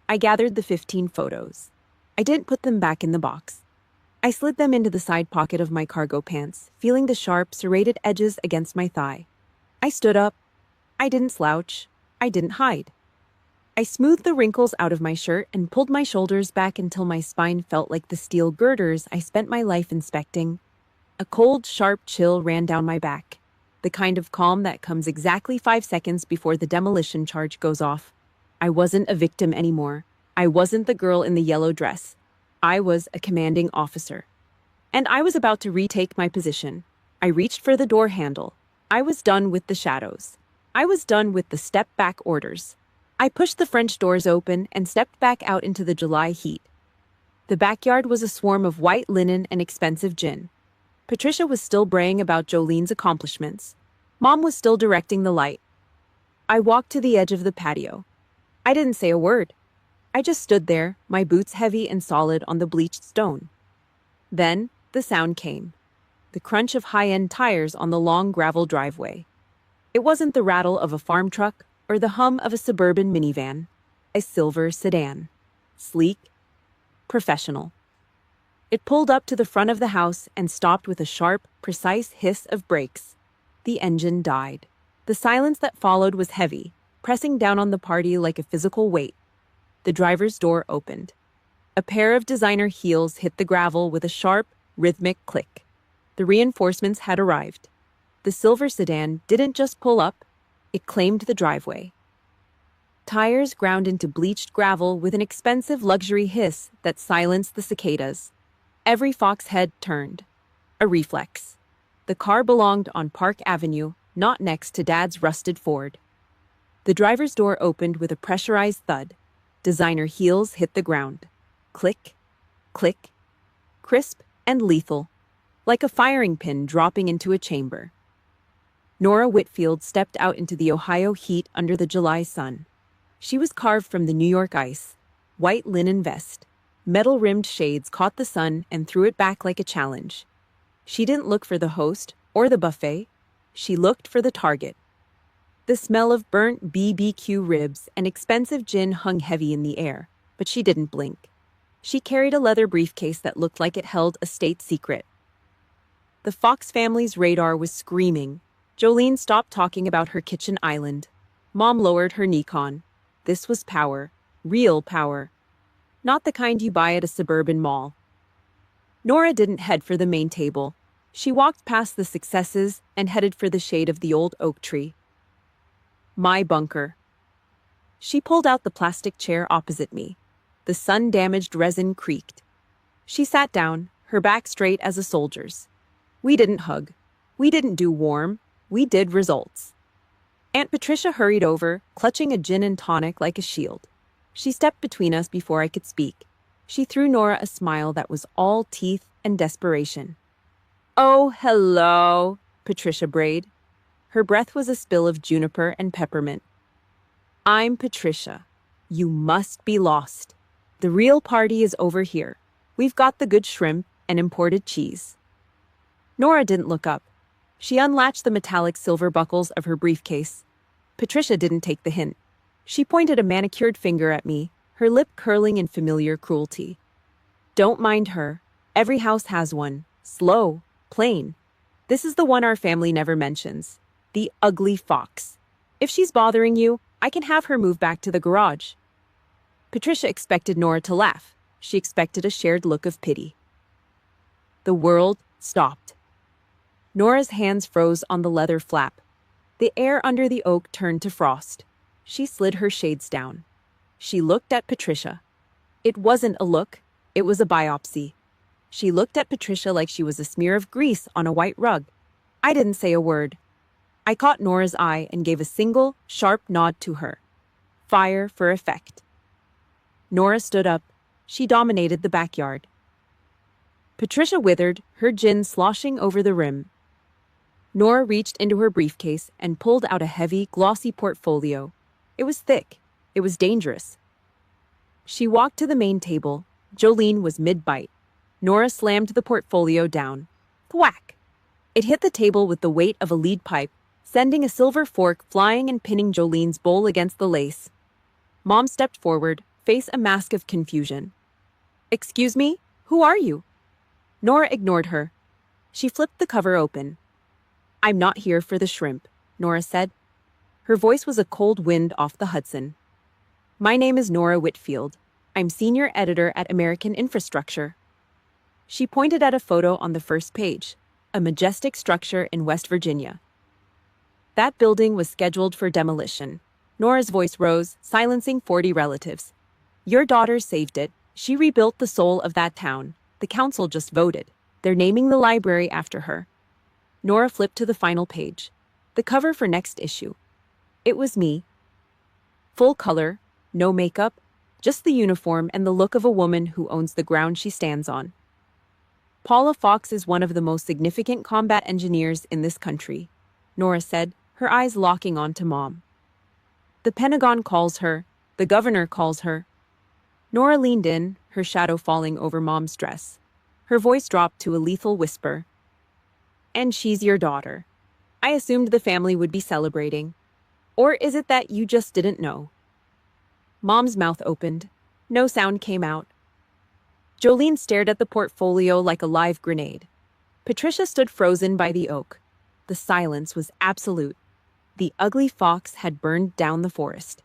I gathered the 15 photos. I didn't put them back in the box. I slid them into the side pocket of my cargo pants, feeling the sharp, serrated edges against my thigh. I stood up. I didn't slouch. I didn't hide. I smoothed the wrinkles out of my shirt and pulled my shoulders back until my spine felt like the steel girders I spent my life inspecting. A cold, sharp chill ran down my back, the kind of calm that comes exactly 5 seconds before the demolition charge goes off. I wasn't a victim anymore. I wasn't the girl in the yellow dress. I was a commanding officer. And I was about to retake my position. I reached for the door handle. I was done with the shadows. I was done with the step-back orders. I pushed the French doors open and stepped back out into the July heat. The backyard was a swarm of white linen and expensive gin. Patricia was still braying about Jolene's accomplishments. Mom was still directing the light. I walked to the edge of the patio. I didn't say a word. I just stood there, my boots heavy and solid on the bleached stone. Then the sound came. The crunch of high-end tires on the long gravel driveway. It wasn't the rattle of a farm truck or the hum of a suburban minivan. A silver sedan. Sleek. Professional. It pulled up to the front of the house and stopped with a sharp, precise hiss of brakes. The engine died. The silence that followed was heavy, pressing down on the party like a physical weight. The driver's door opened. A pair of designer heels hit the gravel with a sharp, rhythmic click. The reinforcements had arrived. The silver sedan didn't just pull up, it claimed the driveway. Tires ground into bleached gravel with an expensive luxury hiss that silenced the cicadas. Every fox head turned. A reflex. The car belonged on Park Avenue, not next to Dad's rusted Ford. The driver's door opened with a pressurized thud. Designer heels hit the ground. Click, click, crisp and lethal, like a firing pin dropping into a chamber. Nora Whitfield stepped out into the Ohio heat under the July sun. She was carved from the New York ice. White linen vest. Metal-rimmed shades caught the sun and threw it back like a challenge. She didn't look for the host or the buffet. She looked for the target. The smell of burnt BBQ ribs and expensive gin hung heavy in the air, but she didn't blink. She carried a leather briefcase that looked like it held a state secret. The Fox family's radar was screaming. Jolene stopped talking about her kitchen island. Mom lowered her Nikon. This was power. Real power. not the kind you buy at a suburban mall. Nora didn't head for the main table. She walked past the successes and headed for the shade of the old oak tree. My bunker. She pulled out the plastic chair opposite me. The sun-damaged resin creaked. She sat down, her back straight as a soldier's. We didn't hug. We didn't do warm. We did results. Aunt Patricia hurried over, clutching a gin and tonic like a shield. She stepped between us before I could speak. She threw Nora a smile that was all teeth and desperation. "Oh, hello," Patricia brayed. Her breath was a spill of juniper and peppermint. "I'm Patricia. You must be lost. The real party is over here. We've got the good shrimp and imported cheese." Nora didn't look up. She unlatched the metallic silver buckles of her briefcase. Patricia didn't take the hint. She pointed a manicured finger at me, her lip curling in familiar cruelty. "Don't mind her. Every house has one. Slow, plain. This is the one our family never mentions. The ugly fox. If she's bothering you, I can have her move back to the garage." Patricia expected Nora to laugh. She expected a shared look of pity. The world stopped. Nora's hands froze on the leather flap. The air under the oak turned to frost. She slid her shades down. She looked at Patricia. It wasn't a look, it was a biopsy. She looked at Patricia like she was a smear of grease on a white rug. I didn't say a word. I caught Nora's eye and gave a single, sharp nod to her. Fire for effect. Nora stood up. She dominated the backyard. Patricia withered, her gin sloshing over the rim. Nora reached into her briefcase and pulled out a heavy, glossy portfolio. It was thick. It was dangerous. She walked to the main table. Jolene was mid-bite. Nora slammed the portfolio down. Thwack! It hit the table with the weight of a lead pipe, sending a silver fork flying and pinning Jolene's bowl against the lace. Mom stepped forward, face a mask of confusion. "Excuse me? Who are you?" Nora ignored her. She flipped the cover open. "I'm not here for the shrimp," Nora said. Her voice was a cold wind off the Hudson. "My name is Nora Whitfield. I'm senior editor at American Infrastructure." She pointed at a photo on the first page, a majestic structure in West Virginia. That building was scheduled for demolition. Nora's voice rose, silencing 40 relatives. "Your daughter saved it. She rebuilt the soul of that town. The council just voted. They're naming the library after her." Nora flipped to the final page. The cover for next issue. It was me. Full color, no makeup, just the uniform and the look of a woman who owns the ground she stands on. "Paula Fox is one of the most significant combat engineers in this country," Nora said, her eyes locking onto Mom. "The Pentagon calls her. The governor calls her." Nora leaned in, her shadow falling over Mom's dress. Her voice dropped to a lethal whisper. "And she's your daughter. I assumed the family would be celebrating. Or is it that you just didn't know?" Mom's mouth opened. No sound came out. Jolene stared at the portfolio like a live grenade. Patricia stood frozen by the oak. The silence was absolute. The ugly fox had burned down the forest.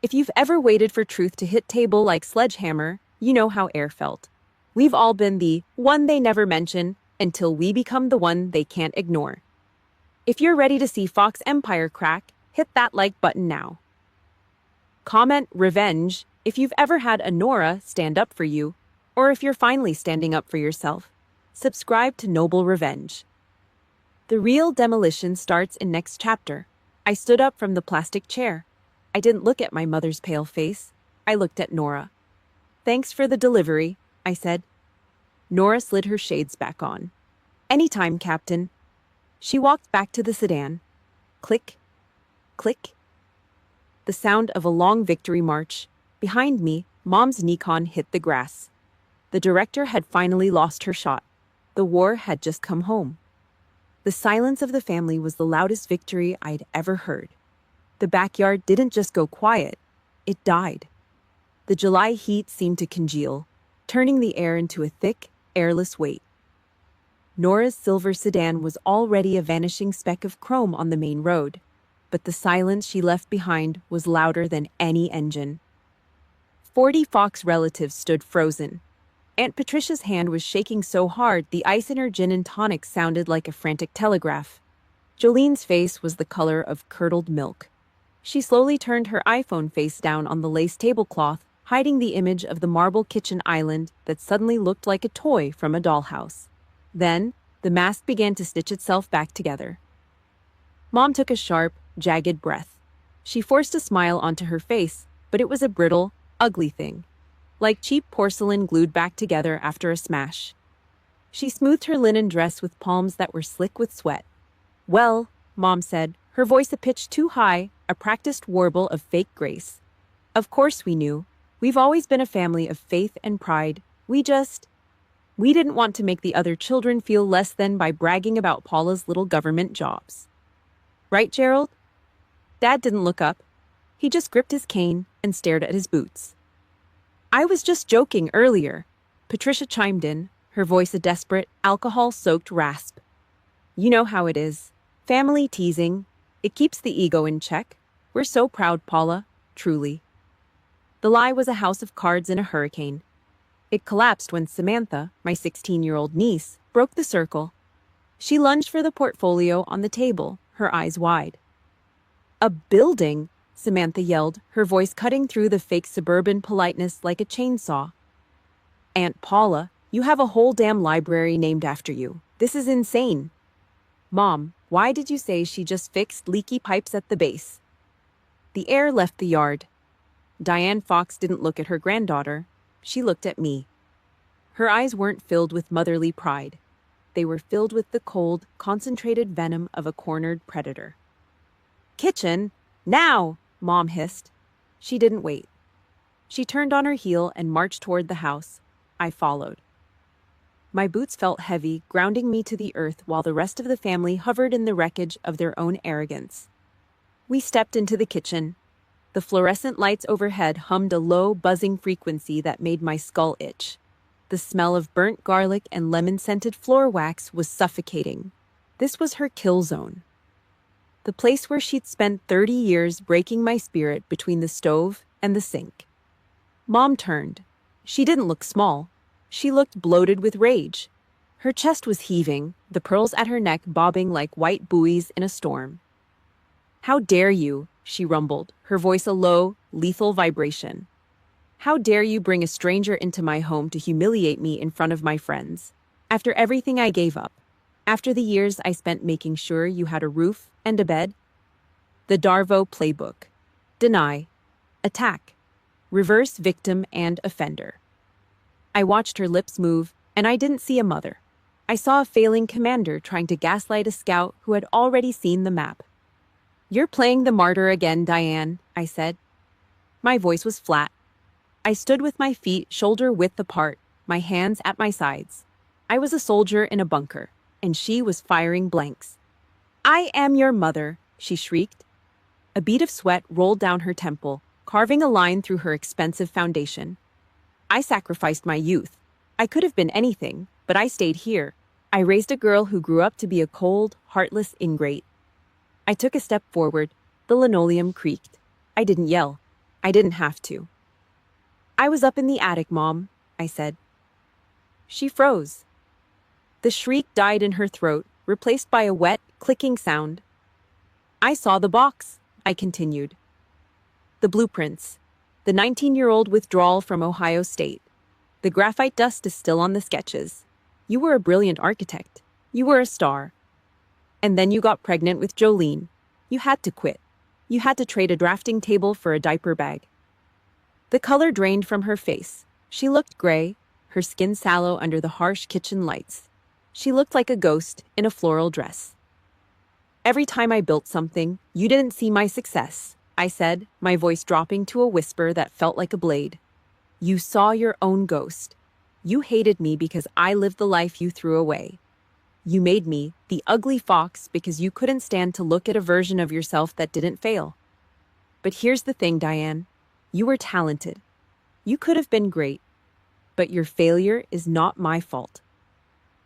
If you've ever waited for truth to hit table like sledgehammer, you know how air felt. We've all been the one they never mention until we become the one they can't ignore. If you're ready to see Fox Empire crack, hit that like button now. Comment revenge if you've ever had a Nora stand up for you, or if you're finally standing up for yourself. Subscribe to Noble Revenge. The real demolition starts in next chapter. I stood up from the plastic chair. I didn't look at my mother's pale face. I looked at Nora. "Thanks for the delivery," I said. Nora slid her shades back on. "Anytime, Captain." She walked back to the sedan. Click, click. The sound of a long victory march. Behind me, Mom's Nikon hit the grass. The director had finally lost her shot. The war had just come home. The silence of the family was the loudest victory I'd ever heard. The backyard didn't just go quiet, it died. The July heat seemed to congeal, turning the air into a thick, airless weight. Nora's silver sedan was already a vanishing speck of chrome on the main road, but the silence she left behind was louder than any engine. 40 Fox relatives stood frozen. Aunt Patricia's hand was shaking so hard the ice in her gin and tonic sounded like a frantic telegraph. Jolene's face was the color of curdled milk. She slowly turned her iPhone face down on the lace tablecloth, hiding the image of the marble kitchen island that suddenly looked like a toy from a dollhouse. Then, the mask began to stitch itself back together. Mom took a sharp, jagged breath. She forced a smile onto her face, but it was a brittle, ugly thing, like cheap porcelain glued back together after a smash. She smoothed her linen dress with palms that were slick with sweat. "Well," Mom said, her voice a pitch too high, a practiced warble of fake grace. "Of course we knew. We've always been a family of faith and pride. We didn't want to make the other children feel less than by bragging about Paula's little government jobs." "Right, Gerald?" Dad didn't look up. He just gripped his cane and stared at his boots. "I was just joking earlier," Patricia chimed in, her voice a desperate, alcohol-soaked rasp. "You know how it is. Family teasing. It keeps the ego in check. We're so proud, Paula, truly." The lie was a house of cards in a hurricane. It collapsed when Samantha, my 16-year-old niece, broke the circle. She lunged for the portfolio on the table, her eyes wide. "A building!" Samantha yelled, her voice cutting through the fake suburban politeness like a chainsaw. "Aunt Paula, you have a whole damn library named after you. This is insane." "Mom, why did you say she just fixed leaky pipes at the base?" The air left the yard. Diane Fox didn't look at her granddaughter. She looked at me. Her eyes weren't filled with motherly pride. They were filled with the cold, concentrated venom of a cornered predator. "Kitchen! Now!" Mom hissed. She didn't wait. She turned on her heel and marched toward the house. I followed. My boots felt heavy, grounding me to the earth while the rest of the family hovered in the wreckage of their own arrogance. We stepped into the kitchen. The fluorescent lights overhead hummed a low, buzzing frequency that made my skull itch. The smell of burnt garlic and lemon-scented floor wax was suffocating. This was her kill zone. The place where she'd spent 30 years breaking my spirit between the stove and the sink. Mom turned. She didn't look small. She looked bloated with rage. Her chest was heaving, the pearls at her neck bobbing like white buoys in a storm. "How dare you?" she rumbled, her voice a low, lethal vibration. "How dare you bring a stranger into my home to humiliate me in front of my friends? After everything I gave up, after the years I spent making sure you had a roof and a bed?" The Darvo playbook. Deny. Attack. Reverse victim and offender. I watched her lips move, and I didn't see a mother. I saw a failing commander trying to gaslight a scout who had already seen the map. "You're playing the martyr again, Diane," I said. My voice was flat. I stood with my feet shoulder-width apart, my hands at my sides. I was a soldier in a bunker, and she was firing blanks. "I am your mother," she shrieked. A bead of sweat rolled down her temple, carving a line through her expensive foundation. I sacrificed my youth. I could have been anything, but I stayed here. I raised a girl who grew up to be a cold, heartless ingrate. I took a step forward. The linoleum creaked. I didn't yell. I didn't have to. "I was up in the attic, Mom," I said. She froze. The shriek died in her throat, replaced by a wet, clicking sound. "I saw the box," I continued. "The blueprints. The 19-year-old withdrawal from Ohio State. The graphite dust is still on the sketches. You were a brilliant architect. You were a star. And then you got pregnant with Jolene. You had to quit. You had to trade a drafting table for a diaper bag." The color drained from her face. She looked gray, her skin sallow under the harsh kitchen lights. She looked like a ghost in a floral dress. "Every time I built something, you didn't see my success," I said, my voice dropping to a whisper that felt like a blade. "You saw your own ghost. You hated me because I lived the life you threw away. You made me the ugly fox because you couldn't stand to look at a version of yourself that didn't fail. But here's the thing, Diane. You were talented. You could have been great. But your failure is not my fault."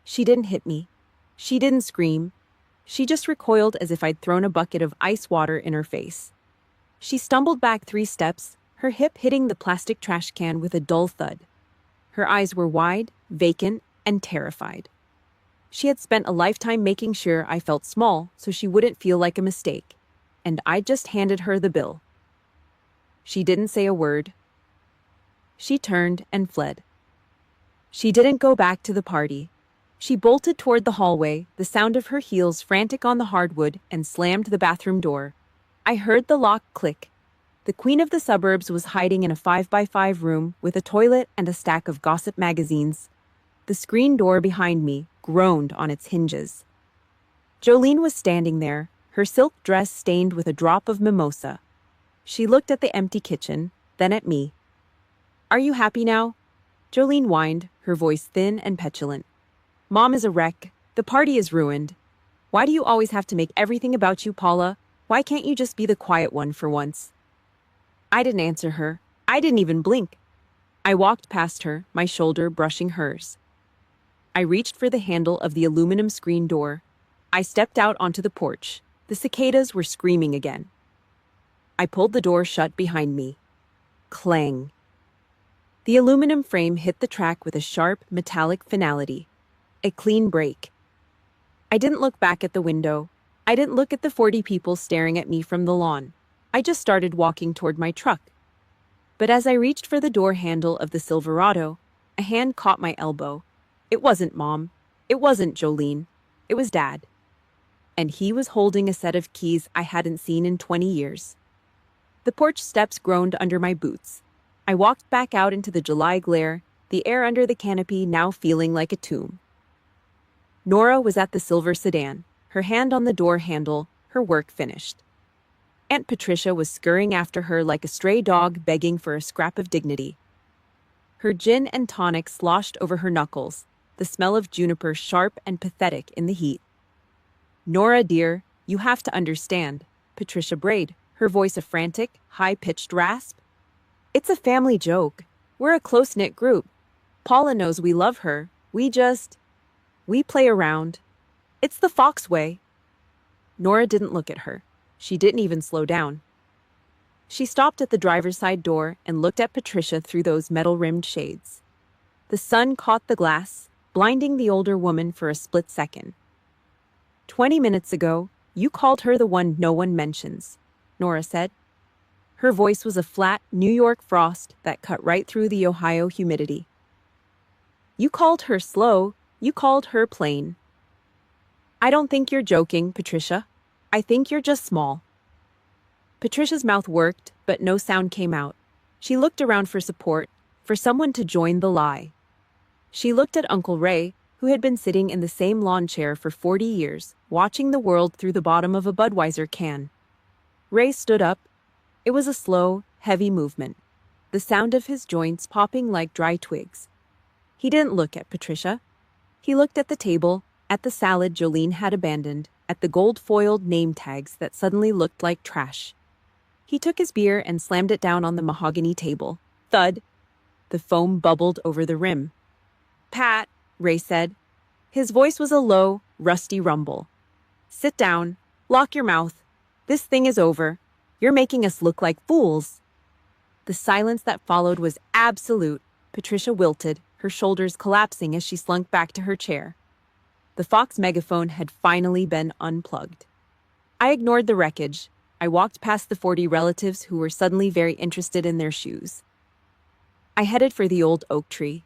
She didn't hit me. She didn't scream. She just recoiled as if I'd thrown a bucket of ice water in her face. She stumbled back 3 steps, her hip hitting the plastic trash can with a dull thud. Her eyes were wide, vacant, and terrified. She had spent a lifetime making sure I felt small so she wouldn't feel like a mistake, and I just handed her the bill. She didn't say a word. She turned and fled. She didn't go back to the party. She bolted toward the hallway, the sound of her heels frantic on the hardwood, and slammed the bathroom door. I heard the lock click. The queen of the suburbs was hiding in a 5x5 room with a toilet and a stack of gossip magazines. The screen door behind me groaned on its hinges. Jolene was standing there, her silk dress stained with a drop of mimosa. She looked at the empty kitchen, then at me. "Are you happy now?" Jolene whined, her voice thin and petulant. "Mom is a wreck. The party is ruined. Why do you always have to make everything about you, Paula? Why can't you just be the quiet one for once?" I didn't answer her. I didn't even blink. I walked past her, my shoulder brushing hers. I reached for the handle of the aluminum screen door. I stepped out onto the porch. The cicadas were screaming again. I pulled the door shut behind me. Clang. The aluminum frame hit the track with a sharp, metallic finality. A clean break. I didn't look back at the window. I didn't look at the 40 people staring at me from the lawn. I just started walking toward my truck. But as I reached for the door handle of the Silverado, a hand caught my elbow. It wasn't Mom. It wasn't Jolene. It was Dad. And he was holding a set of keys I hadn't seen in 20 years. The porch steps groaned under my boots. I walked back out into the July glare, the air under the canopy now feeling like a tomb. Nora was at the silver sedan, her hand on the door handle, her work finished. Aunt Patricia was scurrying after her like a stray dog begging for a scrap of dignity. Her gin and tonic sloshed over her knuckles, the smell of juniper sharp and pathetic in the heat. "Nora, dear, you have to understand," Patricia brayed, her voice a frantic, high-pitched rasp. "It's a family joke. We're a close-knit group. Paula knows we love her. We play around. It's the Fox way." Nora didn't look at her. She didn't even slow down. She stopped at the driver's side door and looked at Patricia through those metal-rimmed shades. The sun caught the glass, blinding the older woman for a split second. "20 minutes ago, you called her the one no one mentions," Nora said. Her voice was a flat New York frost that cut right through the Ohio humidity. "You called her slow. You called her plain." "I don't think you're joking, Patricia. I think you're just small." Patricia's mouth worked, but no sound came out. She looked around for support, for someone to join the lie. She looked at Uncle Ray, who had been sitting in the same lawn chair for 40 years, watching the world through the bottom of a Budweiser can. Ray stood up. It was a slow, heavy movement, the sound of his joints popping like dry twigs. He didn't look at Patricia. He looked at the table, at the salad Jolene had abandoned, at the gold-foiled name tags that suddenly looked like trash. He took his beer and slammed it down on the mahogany table. Thud! The foam bubbled over the rim. "Pat," Ray said. His voice was a low, rusty rumble. "Sit down. Lock your mouth. This thing is over. You're making us look like fools." The silence that followed was absolute. Patricia wilted, her shoulders collapsing as she slunk back to her chair. The Fox megaphone had finally been unplugged. I ignored the wreckage. I walked past the 40 relatives who were suddenly very interested in their shoes. I headed for the old oak tree.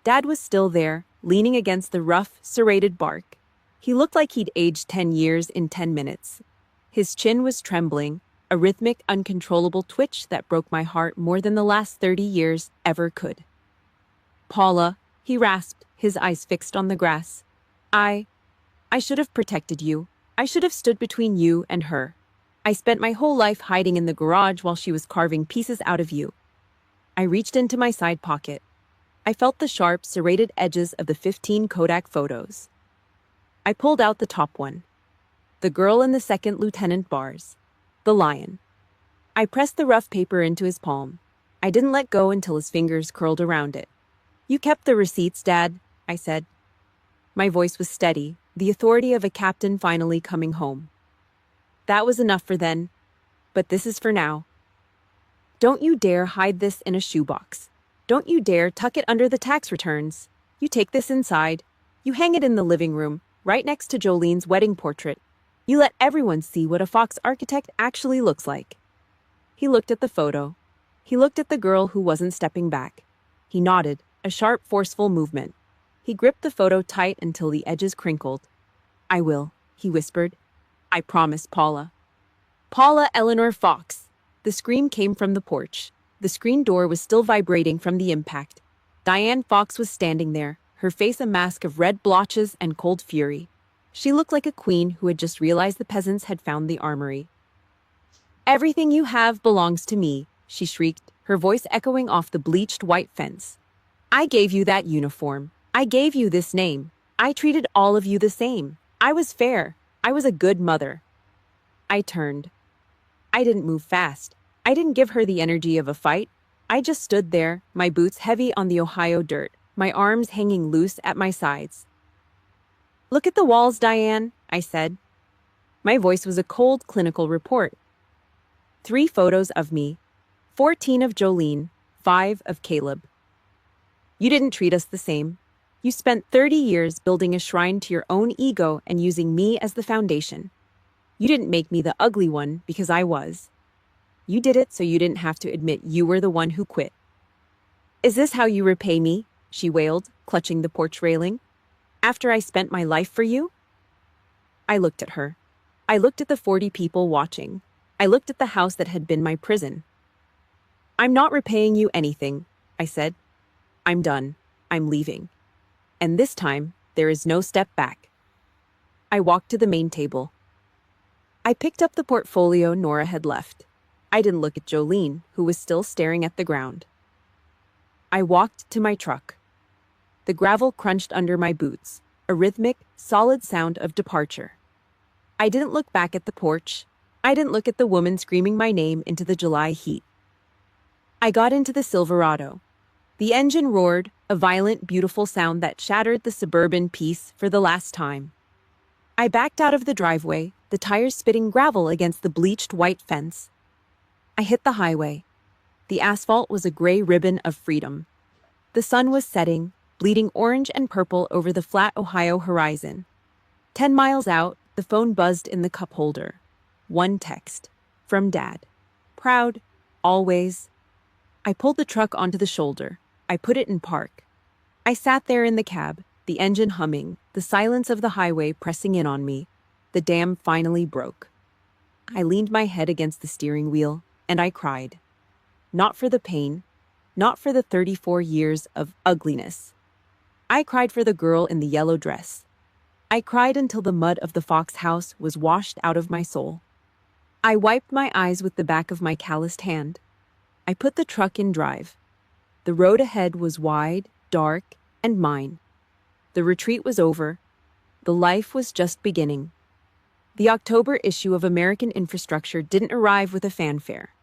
Dad was still there, leaning against the rough, serrated bark. He looked like he'd aged 10 years in 10 minutes. His chin was trembling, a rhythmic, uncontrollable twitch that broke my heart more than the last 30 years ever could. "Paula," he rasped, his eyes fixed on the grass. I should have protected you. I should have stood between you and her. I spent my whole life hiding in the garage while she was carving pieces out of you." I reached into my side pocket. I felt the sharp, serrated edges of the 15 Kodak photos. I pulled out the top one. The girl in the second lieutenant bars. The lion. I pressed the rough paper into his palm. I didn't let go until his fingers curled around it. "You kept the receipts, Dad," I said. My voice was steady, the authority of a captain finally coming home. "That was enough for then, but this is for now." Don't you dare hide this in a shoebox. Don't you dare tuck it under the tax returns. You take this inside. You hang it in the living room, right next to Jolene's wedding portrait. You let everyone see what a Fox architect actually looks like. He looked at the photo. He looked at the girl who wasn't stepping back. He nodded, a sharp, forceful movement. He gripped the photo tight until the edges crinkled. "I will," he whispered. "I promise, Paula." "Paula Eleanor Fox." The scream came from the porch. The screen door was still vibrating from the impact. Diane Fox was standing there, her face a mask of red blotches and cold fury. She looked like a queen who had just realized the peasants had found the armory. "Everything you have belongs to me," she shrieked, her voice echoing off the bleached white fence. "I gave you that uniform. I gave you this name. I treated all of you the same. I was fair. I was a good mother." I turned. I didn't move fast. I didn't give her the energy of a fight. I just stood there, my boots heavy on the Ohio dirt, my arms hanging loose at my sides. "Look at the walls, Diane," I said. My voice was a cold, clinical report. 3 photos of me, 14 of Jolene, 5 of Caleb. You didn't treat us the same. You spent 30 years building a shrine to your own ego and using me as the foundation. You didn't make me the ugly one because I was. You did it so you didn't have to admit you were the one who quit. "Is this how you repay me?" she wailed, clutching the porch railing. "After I spent my life for you?" I looked at her. I looked at the 40 people watching. I looked at the house that had been my prison. "I'm not repaying you anything," I said. "I'm done. I'm leaving. And this time, there is no step back." I walked to the main table. I picked up the portfolio Nora had left. I didn't look at Jolene, who was still staring at the ground. I walked to my truck. The gravel crunched under my boots, a rhythmic, solid sound of departure. I didn't look back at the porch. I didn't look at the woman screaming my name into the July heat. I got into the Silverado. The engine roared, a violent, beautiful sound that shattered the suburban peace for the last time. I backed out of the driveway, the tires spitting gravel against the bleached white fence. I hit the highway. The asphalt was a gray ribbon of freedom. The sun was setting, bleeding orange and purple over the flat Ohio horizon. 10 miles out, the phone buzzed in the cup holder. One text. From Dad. Proud. Always. I pulled the truck onto the shoulder. I put it in park. I sat there in the cab, the engine humming, the silence of the highway pressing in on me. The dam finally broke. I leaned my head against the steering wheel, and I cried. Not for the pain, not for the 34 years of ugliness. I cried for the girl in the yellow dress. I cried until the mud of the Fox house was washed out of my soul. I wiped my eyes with the back of my calloused hand. I put the truck in drive. The road ahead was wide, dark, and mine. The retreat was over. The life was just beginning. The October issue of American Infrastructure didn't arrive with a fanfare.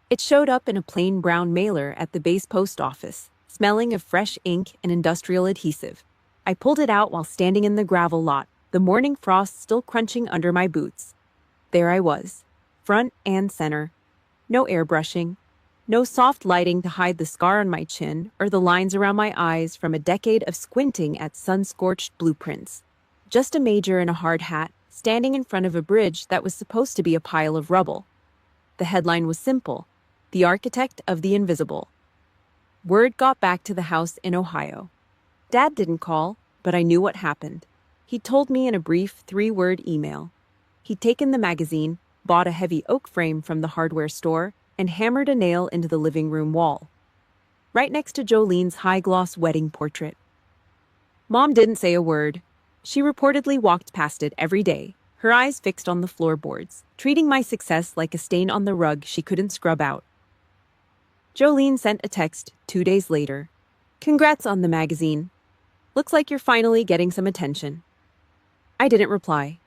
It showed up in a plain brown mailer at the base post office, smelling of fresh ink and industrial adhesive. I pulled it out while standing in the gravel lot, the morning frost still crunching under my boots. There I was, front and center. No airbrushing. No soft lighting to hide the scar on my chin or the lines around my eyes from a decade of squinting at sun-scorched blueprints. Just a major in a hard hat, standing in front of a bridge that was supposed to be a pile of rubble. The headline was simple: The Architect of the Invisible. Word got back to the house in Ohio. Dad didn't call, but I knew what happened. He told me in a brief 3-word email. He'd taken the magazine, bought a heavy oak frame from the hardware store, and hammered a nail into the living room wall, right next to Jolene's high-gloss wedding portrait. Mom didn't say a word. She reportedly walked past it every day, her eyes fixed on the floorboards, treating my success like a stain on the rug she couldn't scrub out. Jolene sent a text 2 days later. "Congrats on the magazine. Looks like you're finally getting some attention." I didn't reply.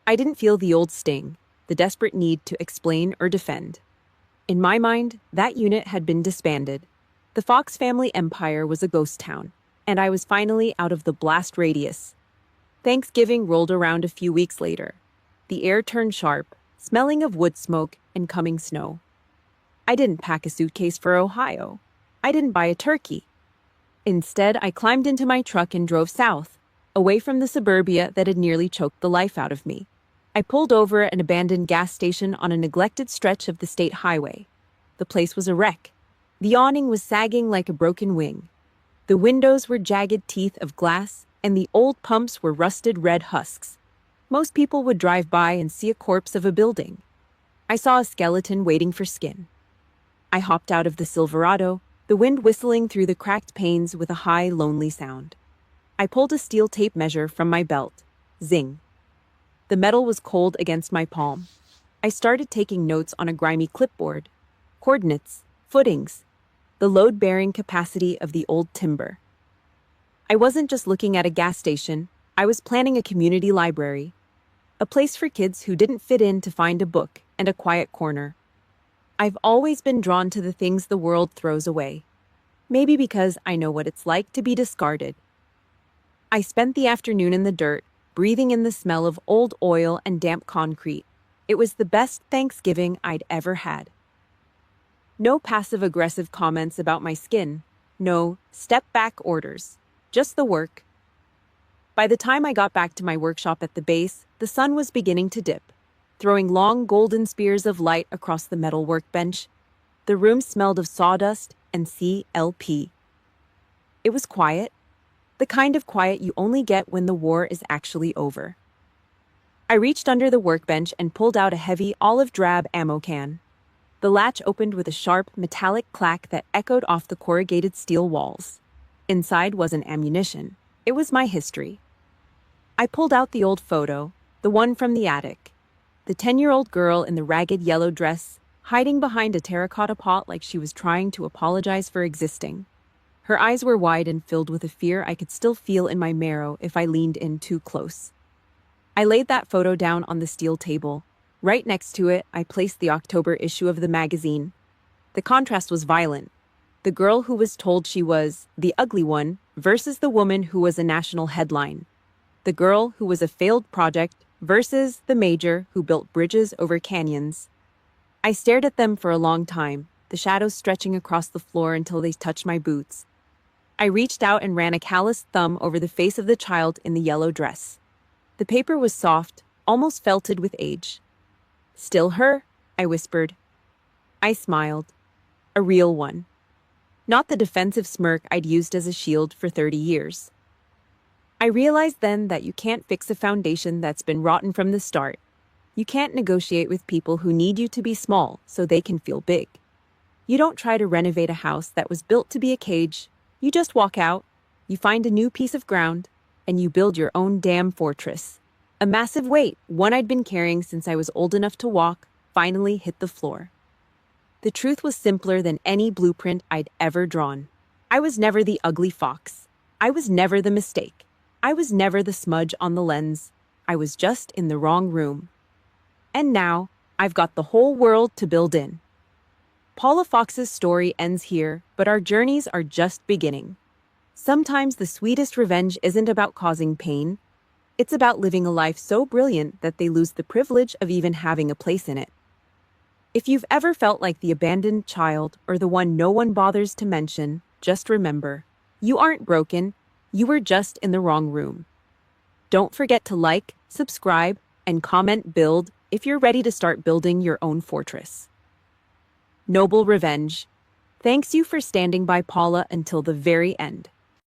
I didn't feel the old sting, the desperate need to explain or defend. In my mind, that unit had been disbanded. The Fox family empire was a ghost town, and I was finally out of the blast radius. Thanksgiving rolled around a few weeks later. The air turned sharp, smelling of wood smoke and coming snow. I didn't pack a suitcase for Ohio. I didn't buy a turkey. Instead, I climbed into my truck and drove south, away from the suburbia that had nearly choked the life out of me. I pulled over at an abandoned gas station on a neglected stretch of the state highway. The place was a wreck. The awning was sagging like a broken wing. The windows were jagged teeth of glass, and the old pumps were rusted red husks. Most people would drive by and see a corpse of a building. I saw a skeleton waiting for skin. I hopped out of the Silverado, the wind whistling through the cracked panes with a high, lonely sound. I pulled a steel tape measure from my belt. Zing. The metal was cold against my palm. I started taking notes on a grimy clipboard. Coordinates, footings, the load-bearing capacity of the old timber. I wasn't just looking at a gas station, I was planning a community library. A place for kids who didn't fit in to find a book and a quiet corner. I've always been drawn to the things the world throws away. Maybe because I know what it's like to be discarded. I spent the afternoon in the dirt, breathing in the smell of old oil and damp concrete. It was the best Thanksgiving I'd ever had. No passive-aggressive comments about my skin. No step-back orders. Just the work. By the time I got back to my workshop at the base, the sun was beginning to dip, throwing long golden spears of light across the metal workbench. The room smelled of sawdust and CLP. It was quiet, the kind of quiet you only get when the war is actually over. I reached under the workbench and pulled out a heavy olive-drab ammo can. The latch opened with a sharp, metallic clack that echoed off the corrugated steel walls. Inside wasn't ammunition. It was my history. I pulled out the old photo, the one from the attic. The 10-year-old girl in the ragged yellow dress, hiding behind a terracotta pot like she was trying to apologize for existing. Her eyes were wide and filled with a fear I could still feel in my marrow if I leaned in too close. I laid that photo down on the steel table. Right next to it, I placed the October issue of the magazine. The contrast was violent. The girl who was told she was the ugly one versus the woman who was a national headline. The girl who was a failed project versus the major who built bridges over canyons. I stared at them for a long time, the shadows stretching across the floor until they touched my boots. I reached out and ran a calloused thumb over the face of the child in the yellow dress. The paper was soft, almost felted with age. "Still her?" I whispered. I smiled. A real one. Not the defensive smirk I'd used as a shield for 30 years. I realized then that you can't fix a foundation that's been rotten from the start. You can't negotiate with people who need you to be small so they can feel big. You don't try to renovate a house that was built to be a cage. You just walk out, you find a new piece of ground, and you build your own damn fortress. A massive weight, one I'd been carrying since I was old enough to walk, finally hit the floor. The truth was simpler than any blueprint I'd ever drawn. I was never the ugly fox. I was never the mistake. I was never the smudge on the lens. I was just in the wrong room. And now, I've got the whole world to build in. Paula Fox's story ends here, but our journeys are just beginning. Sometimes the sweetest revenge isn't about causing pain. It's about living a life so brilliant that they lose the privilege of even having a place in it. If you've ever felt like the abandoned child or the one no one bothers to mention, just remember, you aren't broken, you were just in the wrong room. Don't forget to like, subscribe, and comment build if you're ready to start building your own fortress. Noble Revenge. Thanks you for standing by Paula until the very end.